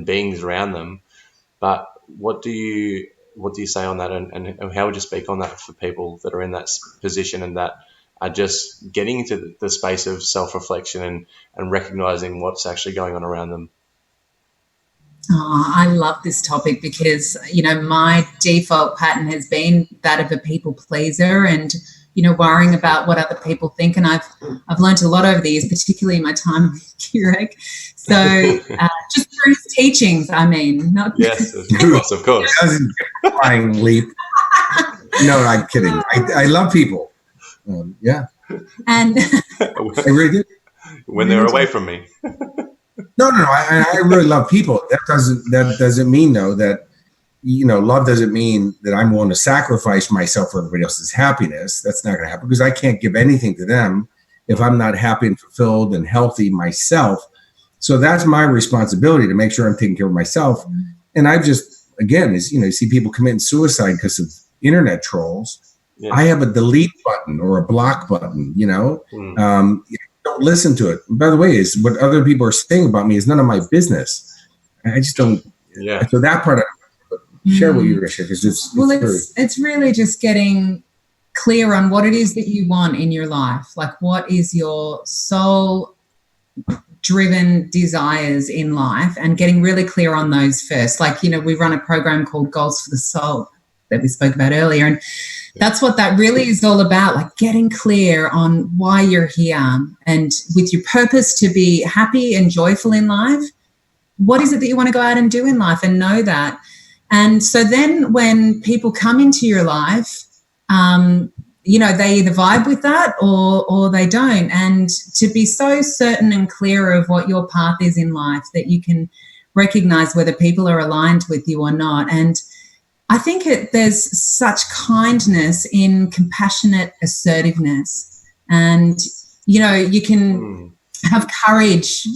beings around them. But what do you say on that, and how would you speak on that for people that are in that position and that are just getting into the space of self-reflection and recognizing what's actually going on around them? Oh, I love this topic because, my default pattern has been that of a people pleaser and, worrying about what other people think. And I've learned a lot over the years, particularly in my time with Kurek. So just through his teachings, not... Yes, of course. That was a flying leap. No, I'm kidding. I love people. Yeah. And I really do. When they're away from me. No. I really love people. That doesn't mean though that love doesn't mean that I'm willing to sacrifice myself for everybody else's happiness. That's not going to happen because I can't give anything to them if I'm not happy and fulfilled and healthy myself. So that's my responsibility to make sure I'm taking care of myself. And I've just, again, you see people committing suicide because of internet trolls. Yeah. I have a delete button or a block button, don't listen to it. And by the way, is what other people are saying about me is none of my business. I just don't, Yeah. So that part, share what you're going to share, because it's really just getting clear on what it is that you want in your life. Like, what is your soul driven desires in life, and getting really clear on those first. Like, we run a program called Goals for the Soul that we spoke about earlier, and that's what that really is all about, like getting clear on why you're here and with your purpose to be happy and joyful in life. What is it that you want to go out and do in life, and know that? And so then when people come into your life, they either vibe with that or they don't. And to be so certain and clear of what your path is in life that you can recognize whether people are aligned with you or not. And I think there's such kindness in compassionate assertiveness. And, you can have courage.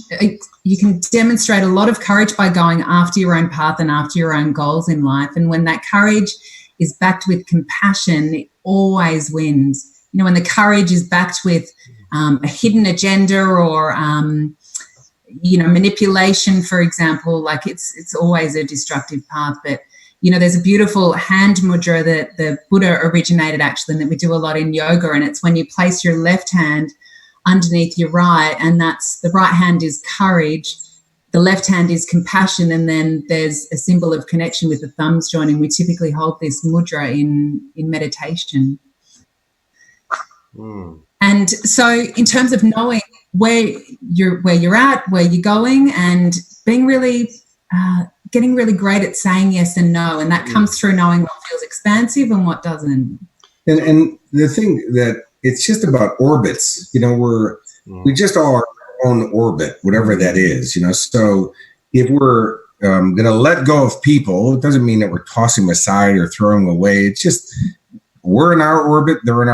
You can demonstrate a lot of courage by going after your own path and after your own goals in life. And when that courage is backed with compassion, it always wins. When the courage is backed with a hidden agenda or, manipulation, for example, like it's always a destructive path. But, there's a beautiful hand mudra that the Buddha originated, actually, and that we do a lot in yoga. And it's when you place your left hand underneath your right, and that's the right hand is courage, the left hand is compassion, and then there's a symbol of connection with the thumbs joining. We typically hold this mudra in meditation. And so in terms of knowing where you're at, where you're going, and being really getting really great at saying yes and no, and that comes through knowing what feels expansive and what doesn't. And the thing that it's just about orbits, we just all are our own orbit, whatever that is, So if we're going to let go of people, it doesn't mean that we're tossing them aside or throwing them away. It's just we're in our orbit, they're in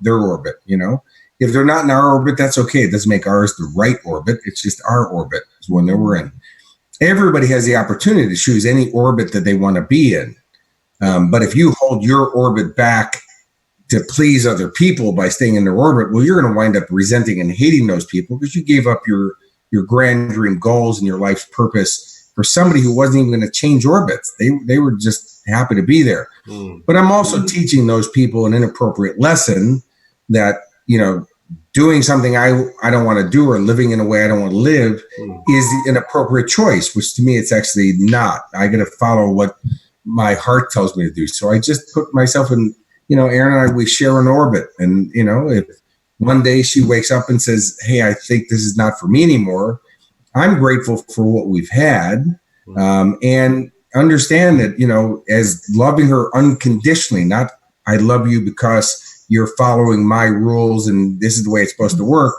their orbit, If they're not in our orbit, that's okay. It doesn't make ours the right orbit. It's just our orbit is one that we're in. Everybody has the opportunity to choose any orbit that they want to be in. But if you hold your orbit back to please other people by staying in their orbit, well, you're going to wind up resenting and hating those people because you gave up your grand dream goals and your life's purpose for somebody who wasn't even going to change orbits. They were just happy to be there. But I'm also teaching those people an inappropriate lesson that, doing something I don't want to do or living in a way I don't want to live is an appropriate choice, which to me, it's actually not. I got to follow what my heart tells me to do. So I just put myself in, Erin and I, we share an orbit. And, if one day she wakes up and says, hey, I think this is not for me anymore, I'm grateful for what we've had. And understand that, as loving her unconditionally, not I love you because you're following my rules and this is the way it's supposed to work,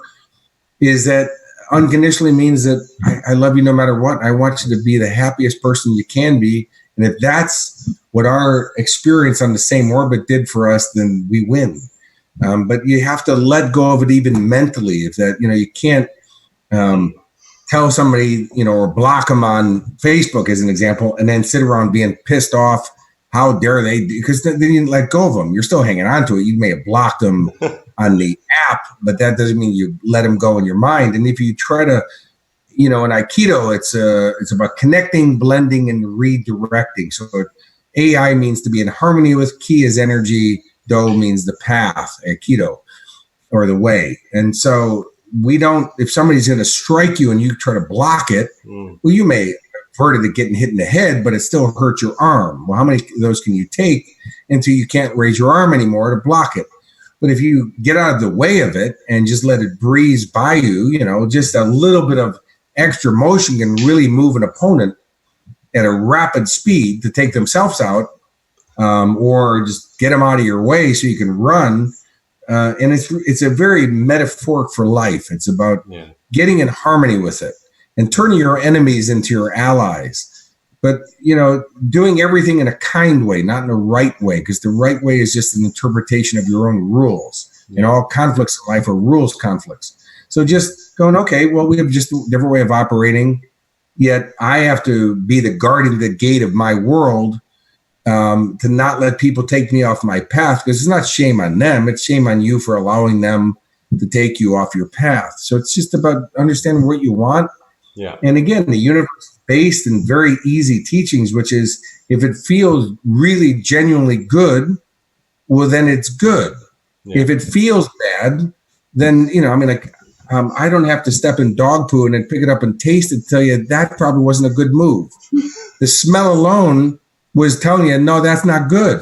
is that unconditionally means that I love you no matter what. I want you to be the happiest person you can be. And if that's what our experience on the same orbit did for us, then we win. But you have to let go of it even mentally. If that, you can't tell somebody, or block them on Facebook as an example, and then sit around being pissed off. How dare they? Because they didn't let go of them. You're still hanging on to it. You may have blocked them on the app, but that doesn't mean you let them go in your mind. And if you try to, in Aikido, it's about connecting, blending, and redirecting. So AI means to be in harmony with, ki is energy, do means the path, Aikido, or the way. And so if somebody's going to strike you and you try to block it, well, you may averted it getting hit in the head, but it still hurt your arm. Well, how many of those can you take until you can't raise your arm anymore to block it? But if you get out of the way of it and just let it breeze by you, just a little bit of extra motion can really move an opponent at a rapid speed to take themselves out, or just get them out of your way so you can run. And it's a very metaphoric for life. It's about getting in harmony with it and turning your enemies into your allies. But, doing everything in a kind way, not in a right way, because the right way is just an interpretation of your own rules. And all conflicts in life are rules conflicts. So just going, okay, well, we have just a different way of operating, yet I have to be the guardian of the gate of my world, to not let people take me off my path, because it's not shame on them. It's shame on you for allowing them to take you off your path. So it's just about understanding what you want. Yeah. And again, the universe is based in very easy teachings, which is if it feels really genuinely good, well, then it's good. Yeah. If it feels bad, then, I don't have to step in dog poo and then pick it up and taste it and tell you that probably wasn't a good move. The smell alone was telling you, no, that's not good.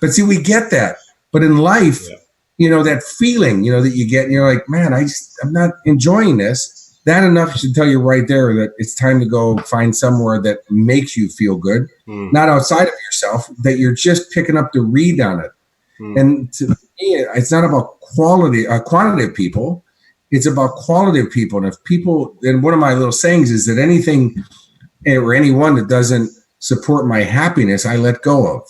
But see, we get that. But in life, that feeling, that you get, and you're like, man, I'm not enjoying this. That enough should tell you right there that it's time to go find somewhere that makes you feel good, not outside of yourself, that you're just picking up the read on it. And to me, it's not about quantity of people. It's about quality of people. And if people, and one of my little sayings is that anything or anyone that doesn't support my happiness, I let go of.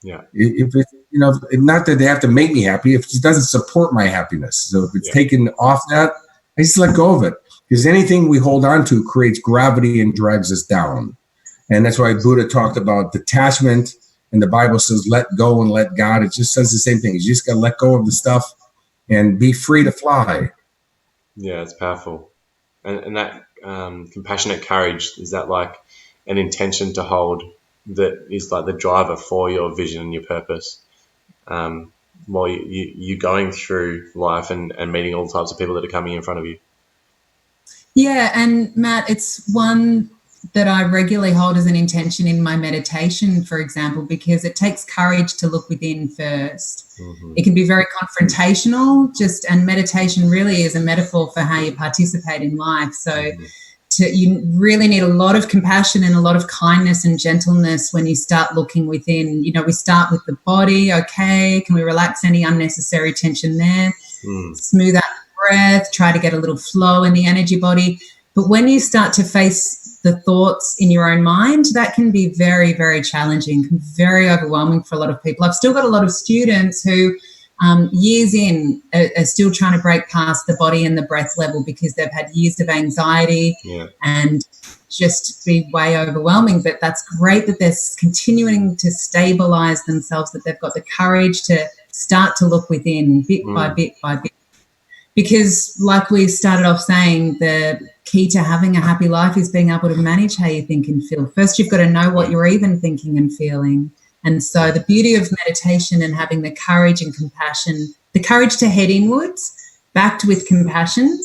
Yeah. If it, not that they have to make me happy, if it doesn't support my happiness. So if it's taken off that, I just let go of it. Because anything we hold on to creates gravity and drags us down. And that's why Buddha talked about detachment, and the Bible says, let go and let God. It just says the same thing. You just got to let go of the stuff and be free to fly. Yeah, it's powerful. And that compassionate courage, is that like an intention to hold that is like the driver for your vision and your purpose? While you're going through life and meeting all types of people that are coming in front of you. Yeah, and Matt, it's one that I regularly hold as an intention in my meditation, for example, because it takes courage to look within first. It can be very confrontational, and meditation really is a metaphor for how you participate in life. So you really need a lot of compassion and a lot of kindness and gentleness when you start looking within. We start with the body. Okay, can we relax any unnecessary tension there? Smooth out the breath, try to get a little flow in the energy body. But when you start to face the thoughts in your own mind, that can be very, very challenging, very overwhelming for a lot of people. I've still got a lot of students who years in are still trying to break past the body and the breath level because they've had years of anxiety and just be way overwhelming. But that's great that they're continuing to stabilize themselves, that they've got the courage to start to look within bit by bit by bit. Because like we started off saying, the key to having a happy life is being able to manage how you think and feel. First, you've got to know what you're even thinking and feeling. And so the beauty of meditation and having the courage and compassion, the courage to head inwards, backed with compassion,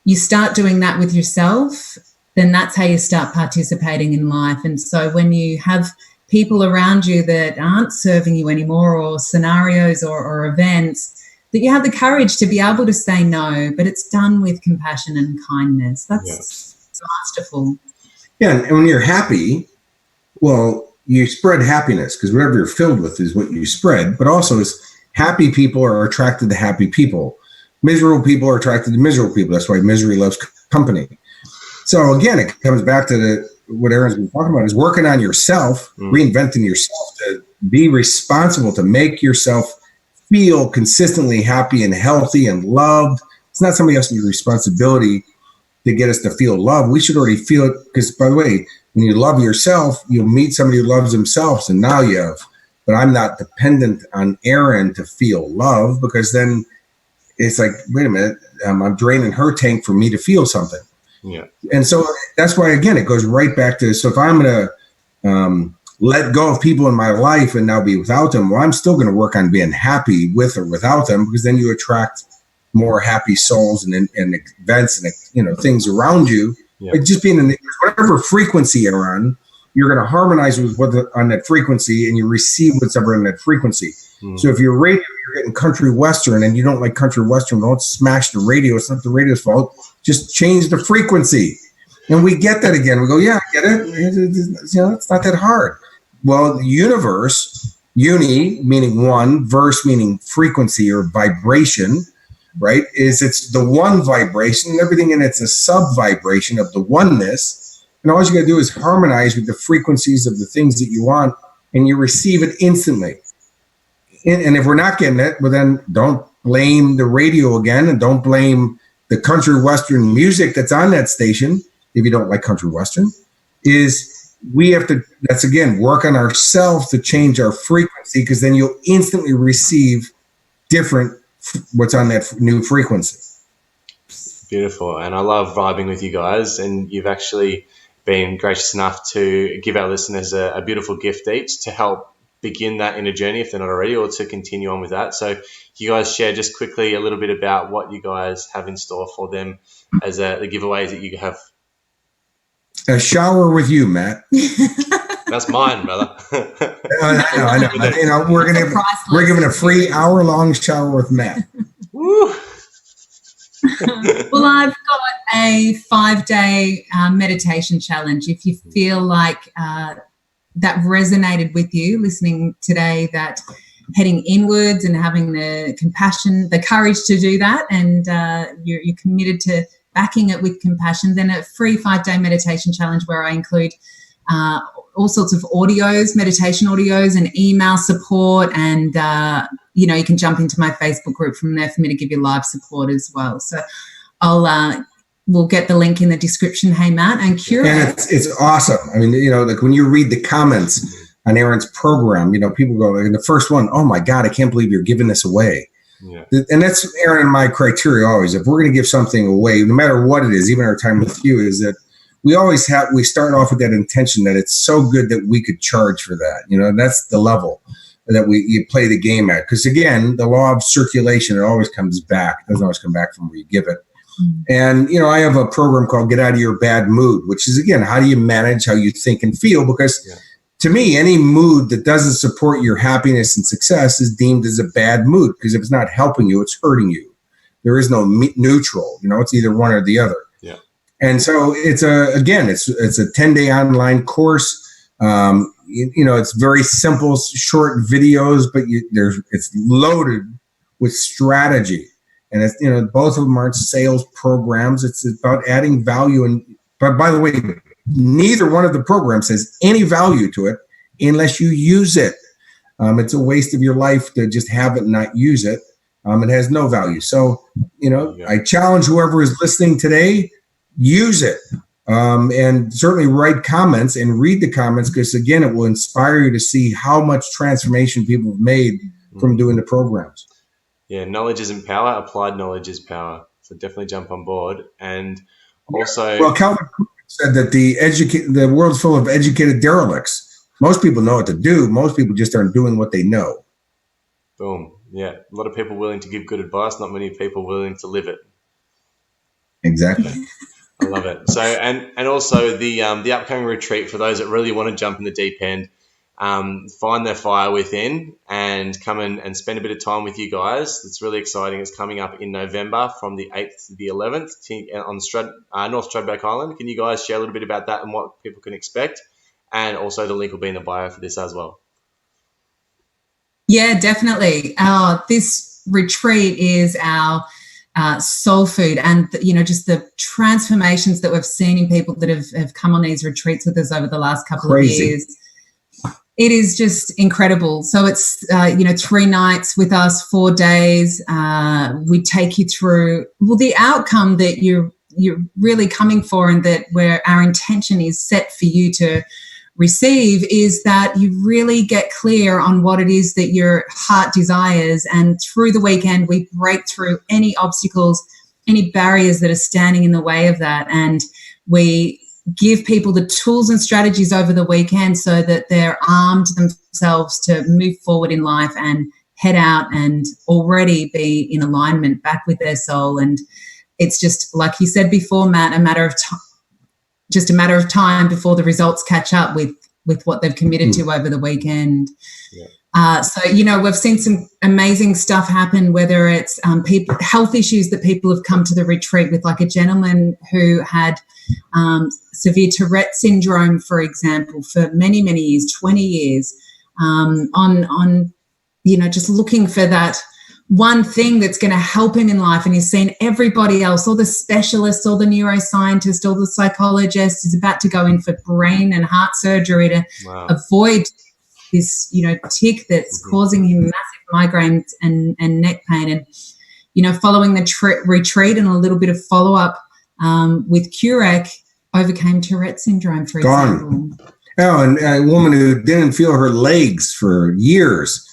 you start doing that with yourself, then that's how you start participating in life. And so when you have people around you that aren't serving you anymore, or scenarios or events, that you have the courage to be able to say no, but it's done with compassion and kindness. That's masterful. Yeah, and when you're happy, well, you spread happiness, because whatever you're filled with is what you spread. But also, is happy people are attracted to happy people. Miserable people are attracted to miserable people. That's why misery loves company. So again, it comes back to what Erin's been talking about, is working on yourself, reinventing yourself to be responsible, to make yourself feel consistently happy and healthy and loved. It's not somebody else's responsibility to get us to feel love. We should already feel it, because, by the way, when you love yourself, you'll meet somebody who loves themselves, and now you have. But I'm not dependent on Erin to feel love, because then it's like, wait a minute, I'm draining her tank for me to feel something. Yeah. And so that's why, again, it goes right back to, so if I'm going to let go of people in my life and now be without them, well, I'm still going to work on being happy with or without them, because then you attract more happy souls and events and things around you. Like just being in whatever frequency you're on, you're going to harmonize with what's on that frequency, and you receive what's ever in that frequency. So if you're getting country western and you don't like country western, don't smash the radio. It's not the radio's fault. Just change the frequency. And we get that again. We go, yeah, I get it. It's not that hard. Well, the universe, uni meaning one, verse meaning frequency or vibration, right? It's the one vibration, and everything in it's a sub vibration of the oneness. And all you got to do is harmonize with the frequencies of the things that you want, and you receive it instantly. And if we're not getting it, well, then don't blame the radio again, and don't blame the country western music that's on that station. If you don't like country western, we have to, that's again, work on ourselves to change our frequency, because then you'll instantly receive different what's on that new frequency. Beautiful. And I love vibing with you guys, and you've actually been gracious enough to give our listeners a beautiful gift each to help begin that inner journey if they're not already, or to continue on with that. So you guys share just quickly a little bit about what you guys have in store for them as the giveaways that you have. A shower with you, Matt. That's mine, brother. I know. You know, we're giving a free hour-long shower with Matt. Woo. Well, I've got a 5-day meditation challenge. If you feel like that resonated with you listening today, that heading inwards and having the compassion, the courage to do that, and you're committed to backing it with compassion, then a free 5-day meditation challenge where I include all sorts of audios, meditation audios, and email support, and you know, you can jump into my Facebook group from there for me to give you live support as well. So we'll get the link in the description. Hey, Matt and Kurek. And it's awesome. I mean, you know, like when you read the comments on Erin's program, you know, people go, like, the first one, oh my God, I can't believe you're giving this away. Yeah. And that's Erin and my criteria always. If we're going to give something away, no matter what it is, even our time with you, is that we start off with that intention that it's so good that we could charge for that. You know, that's the level that you play the game at. Because again, the law of circulation, it always comes back. It doesn't always come back from where you give it. Mm-hmm. And, you know, I have a program called Get Out of Your Bad Mood, which is, again, how do you manage how you think and feel? Because to me, any mood that doesn't support your happiness and success is deemed as a bad mood, because if it's not helping you, it's hurting you. There is no neutral. You know, it's either one or the other. Yeah. And so it's a 10-day online course. You know, it's very simple, short videos, but it's loaded with strategy. And it's, you know, both of them aren't sales programs. It's about adding value. But by the way, neither one of the programs has any value to it unless you use it. It's a waste of your life to just have it and not use it. It has no value. So, you know, I challenge whoever is listening today, use it. And certainly write comments and read the comments, because, again, it will inspire you to see how much transformation people have made from doing the programs. Yeah, knowledge isn't power. Applied knowledge is power. So definitely jump on board. And also, well, Calvin said that the world's full of educated derelicts. Most people know what to do. Most people just aren't doing what they know. Boom. Yeah, a lot of people willing to give good advice, not many people willing to live it. Exactly. I love it. So, and also the upcoming retreat for those that really want to jump in the deep end, find their fire within, and come and spend a bit of time with you guys. It's really exciting. It's coming up in November from the 8th to the 11th on North Stradbroke Island. Can you guys share a little bit about that and what people can expect? And also the link will be in the bio for this as well. Yeah, definitely. This retreat is our soul food, and you know, just the transformations that we've seen in people that have come on these retreats with us over the last couple of years. It is just incredible. So it's 3 nights with us, 4 days. We take you through the outcome that you're really coming for, and that where our intention is set for you to receive, is that you really get clear on what it is that your heart desires. And through the weekend, we break through any obstacles, any barriers that are standing in the way of that. And we give people the tools and strategies over the weekend so that they're armed themselves to move forward in life and head out and already be in alignment back with their soul. And it's just, like you said before, Matt, a matter of time before the results catch up with what they've committed to over the weekend. Yeah. So, you know, we've seen some amazing stuff happen, whether it's health issues that people have come to the retreat with, like a gentleman who had severe Tourette syndrome, for example, for many, many years, 20 years, on you know, just looking for that one thing that's going to help him in life. And he's seen everybody else, all the specialists, all the neuroscientists, all the psychologists. He's about to go in for brain and heart surgery to avoid this, you know, tic that's causing him massive migraines and neck pain. And, you know, following the retreat and a little bit of follow-up with Kurek, overcame Tourette syndrome, for example. Oh, and a woman who didn't feel her legs for years,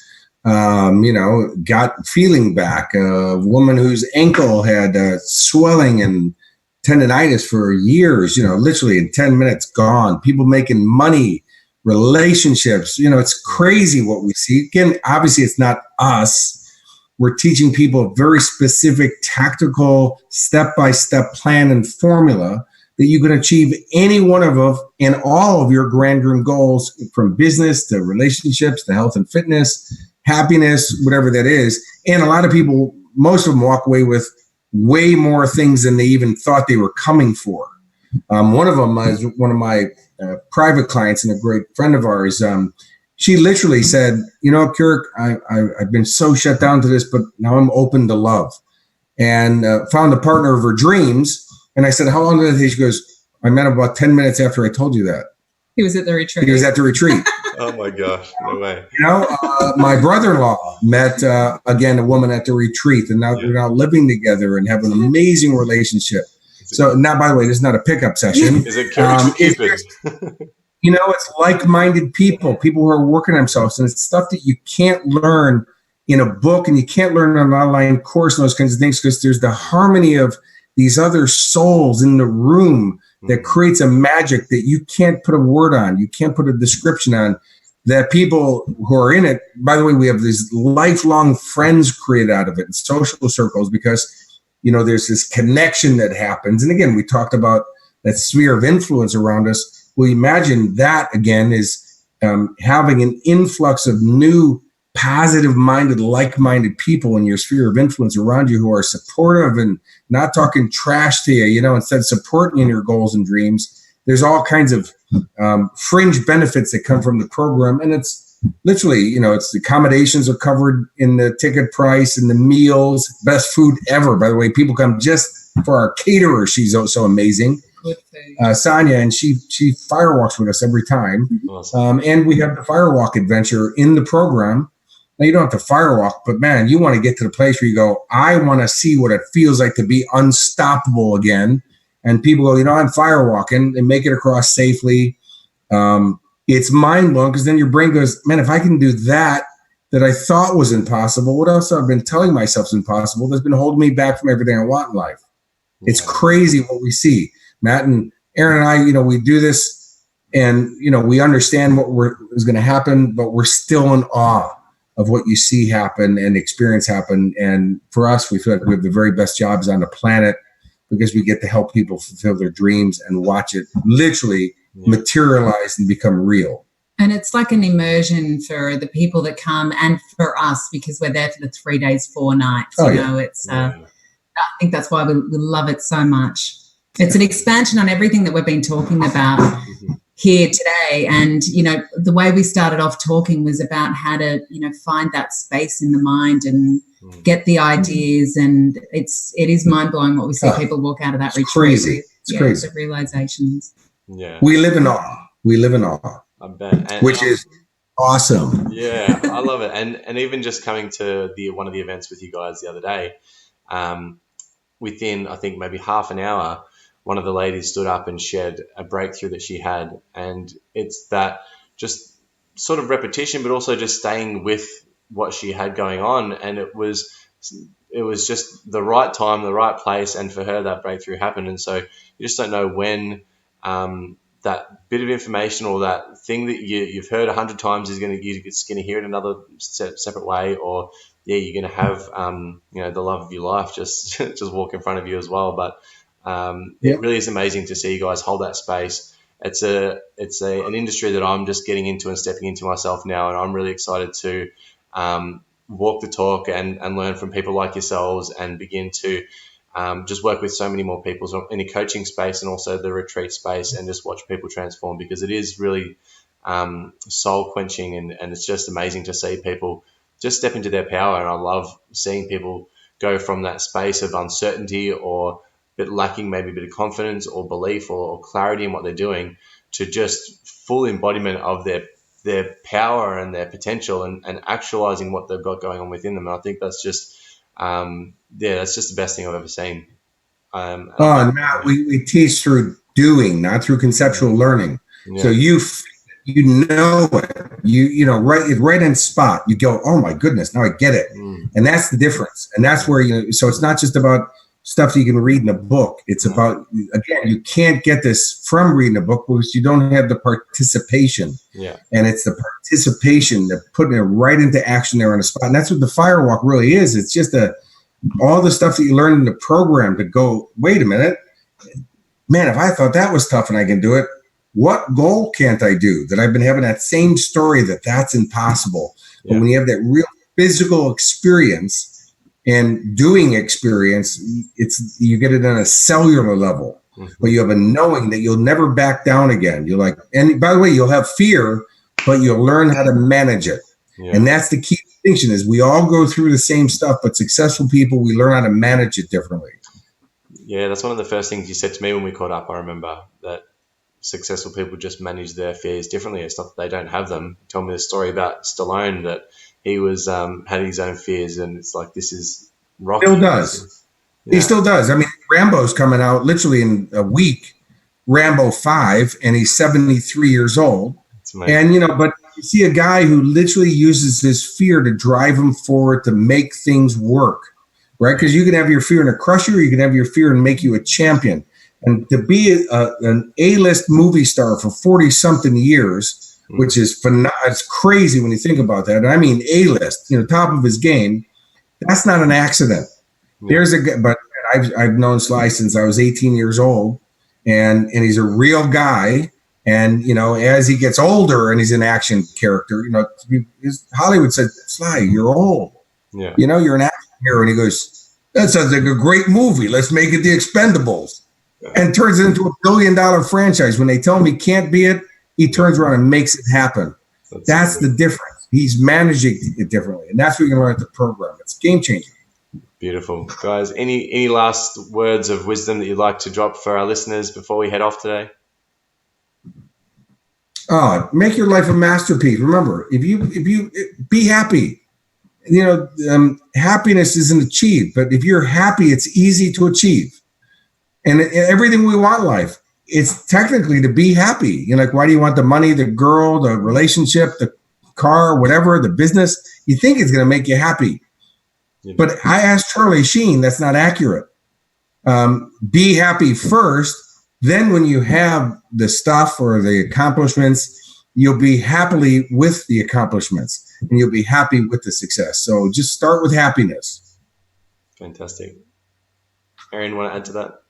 you know, got feeling back. A woman whose ankle had swelling and tendonitis for years, literally in 10 minutes gone. People making money, relationships, it's crazy what we see. Again, obviously it's not us. We're teaching people a very specific tactical step-by-step plan and formula that you can achieve any one of them in all of your grand dream goals, from business to relationships to health and fitness, happiness, whatever that is. And a lot of people, most of them walk away with way more things than they even thought they were coming for. One of them is one of my private clients and a great friend of ours. She literally said, Kurek, I've been so shut down to this, but now I'm open to love, and found the partner of her dreams. And I said, how long did it take? She goes, I met him about 10 minutes after I told you that. He was at the retreat. He was at the retreat. Oh my gosh, no way. My brother-in-law met, again, a woman at the retreat, and now they're now living together and have an amazing relationship. So now, by the way, this is not a pickup session. Is it Cupid? It's like-minded people who are working on themselves, and it's stuff that you can't learn in a book and you can't learn on an online course and those kinds of things, because there's the harmony of these other souls in the room that creates a magic that you can't put a word on, you can't put a description on, that people who are in it, by the way, we have these lifelong friends created out of it, and social circles, because, there's this connection that happens. And again, we talked about that sphere of influence around us. Well, imagine that again is having an influx of new, positive-minded, like-minded people in your sphere of influence around you who are supportive and not talking trash to you, instead supporting you in your goals and dreams. There's all kinds of fringe benefits that come from the program. And it's literally, it's the accommodations are covered in the ticket price and the meals, best food ever. By the way, people come just for our caterer. She's so amazing. Sonia, and she firewalks with us every time. Awesome. And we have the firewalk adventure in the program. Now, you don't have to firewalk, but man, you want to get to the place where you go, I want to see what it feels like to be unstoppable again. And people go, I'm firewalking, and make it across safely. It's mind-blowing, because then your brain goes, man, if I can do that I thought was impossible, what else have I been telling myself is impossible that's been holding me back from everything I want in life? Yeah. It's crazy what we see. Matt and Aaron and I, we do this, and, we understand what is going to happen, but we're still in awe of what you see happen and experience happen. And for us, we feel like we have the very best jobs on the planet, because we get to help people fulfill their dreams and watch it literally materialize and become real. And it's like an immersion for the people that come and for us, because we're there for the 3 days, 4 nights. It's I think that's why we love it so much. It's an expansion on everything that we've been talking about here today. And, the way we started off talking was about how to, find that space in the mind and get the ideas. And it is mind-blowing what we see people walk out of that retreat. Crazy. It's crazy. The realizations. Yeah. We live in awe. I bet. Which is awesome. Yeah, I love it. And even just coming to one of the events with you guys the other day, within, I think, maybe half an hour, one of the ladies stood up and shared a breakthrough that she had. And it's that just sort of repetition, but also just staying with what she had going on. And it was just the right time, the right place. And for her, that breakthrough happened. And so you just don't know when that bit of information or that thing that you've heard 100 times you're just going to hear it another separate way, or you're going to have the love of your life just walk in front of you as well. But it really is amazing to see you guys hold that space. It's an industry that I'm just getting into and stepping into myself now, and I'm really excited to walk the talk and learn from people like yourselves, and begin to just work with so many more people in the coaching space and also the retreat space, and just watch people transform, because it is really soul quenching, and it's just amazing to see people just step into their power. And I love seeing people go from that space of uncertainty or bit lacking maybe a bit of confidence or belief or clarity in what they're doing, to just full embodiment of their power and their potential, and actualizing what they've got going on within them. And I think that's just that's just the best thing I've ever seen. Now we teach through doing, not through conceptual learning. Yeah. So you know it, right in spot. You go, oh my goodness, now I get it. And that's the difference. And that's where so it's not just about stuff that you can read in a book. It's about, again, you can't get this from reading a book because you don't have the participation. Yeah. And it's the participation, that putting it right into action there on the spot. And that's what the firewalk really is. It's just all the stuff that you learn in the program to go, wait a minute, man, if I thought that was tough and I can do it, what goal can't I do? That I've been having that same story that's impossible. Yeah. But when you have that real physical experience and doing experience, you get it on a cellular level, but you have a knowing that you'll never back down again. You're like, and by the way, you'll have fear, but you'll learn how to manage it. Yeah. And that's the key distinction is we all go through the same stuff, but successful people, we learn how to manage it differently. Yeah, that's one of the first things you said to me when we caught up. I remember that successful people just manage their fears differently. It's not that they don't have them. You told me the story about Stallone, that he was had his own fears, and it's like, this is Rocky. Still does. Yeah. He still does. I mean, Rambo's coming out literally in a week, Rambo 5, and he's 73 years old. And, but you see a guy who literally uses his fear to drive him forward, to make things work, right? Because you can have your fear and crush you, or you can have your fear and make you a champion. And to be an A-list movie star for 40-something years, which is it's crazy when you think about that. And I mean A-list, top of his game. That's not an accident. But I've known Sly since I was 18 years old, and he's a real guy. And as he gets older and he's an action character, Hollywood said, Sly, you're old. Yeah. You're an action hero. And he goes, that sounds like a great movie. Let's make it The Expendables. Yeah. And turns it into $1 billion franchise. When they tell him he can't be it, he turns around and makes it happen. That's the difference. He's managing it differently. And that's what you can learn at the program. It's game changing. Beautiful. Guys, any last words of wisdom that you'd like to drop for our listeners before we head off today? Make your life a masterpiece. Remember, if you be happy, happiness isn't achieved, but if you're happy, it's easy to achieve. And everything we want in life, it's technically to be happy. Why do you want the money, the girl, the relationship, the car, whatever, the business? You think it's going to make you happy. Yeah. But I asked Charlie Sheen, that's not accurate. Be happy first. Then when you have the stuff or the accomplishments, you'll be happily with the accomplishments and you'll be happy with the success. So just start with happiness. Fantastic. Erin, want to add to that?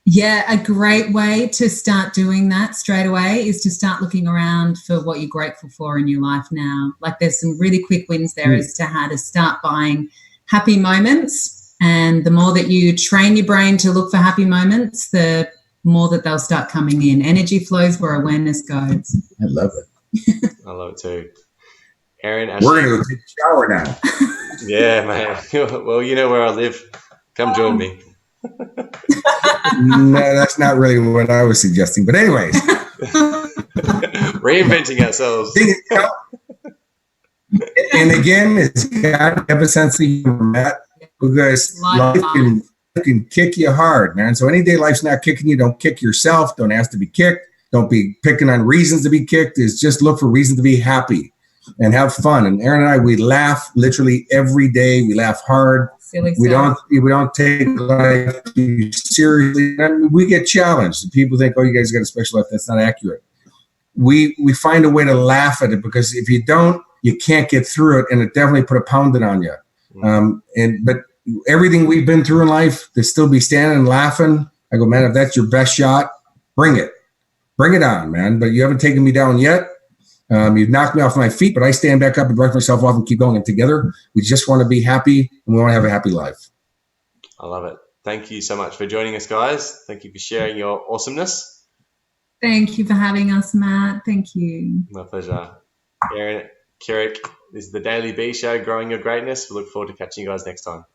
Yeah, a great way to start doing that straight away is to start looking around for what you're grateful for in your life now. Like there's some really quick wins there as to how to start buying happy moments. And the more that you train your brain to look for happy moments, the more that they'll start coming in. Energy flows where awareness goes. I love it. I love it too. Erin, Ashley. We're going to go take a shower now. Yeah, man. Well, you know where I live. Come join me. No, that's not really what I was suggesting. But anyways. Reinventing ourselves. And again, it's got to have a sense of humor, because life can kick you hard, man. So any day life's not kicking you, don't kick yourself. Don't ask to be kicked. Don't be picking on reasons to be kicked. Is just look for reasons to be happy and have fun. And Erin and I, we laugh literally every day. We laugh hard. We don't take life too seriously. I mean, we get challenged. People think, oh, you guys got a special life. That's not accurate. We find a way to laugh at it, because if you don't, you can't get through it, and it definitely put a pounding on you. But everything we've been through in life, to still be standing and laughing, I go, man, if that's your best shot, bring it on, man. But you haven't taken me down yet. You've knocked me off my feet, but I stand back up and brush myself off and keep going. And together, we just want to be happy, and we want to have a happy life. I love it. Thank you so much for joining us, guys. Thank you for sharing your awesomeness. Thank you for having us, Matt. Thank you. My pleasure. Erin, Kurek, this is the Daily B Show, Growing Your Greatness. We look forward to catching you guys next time.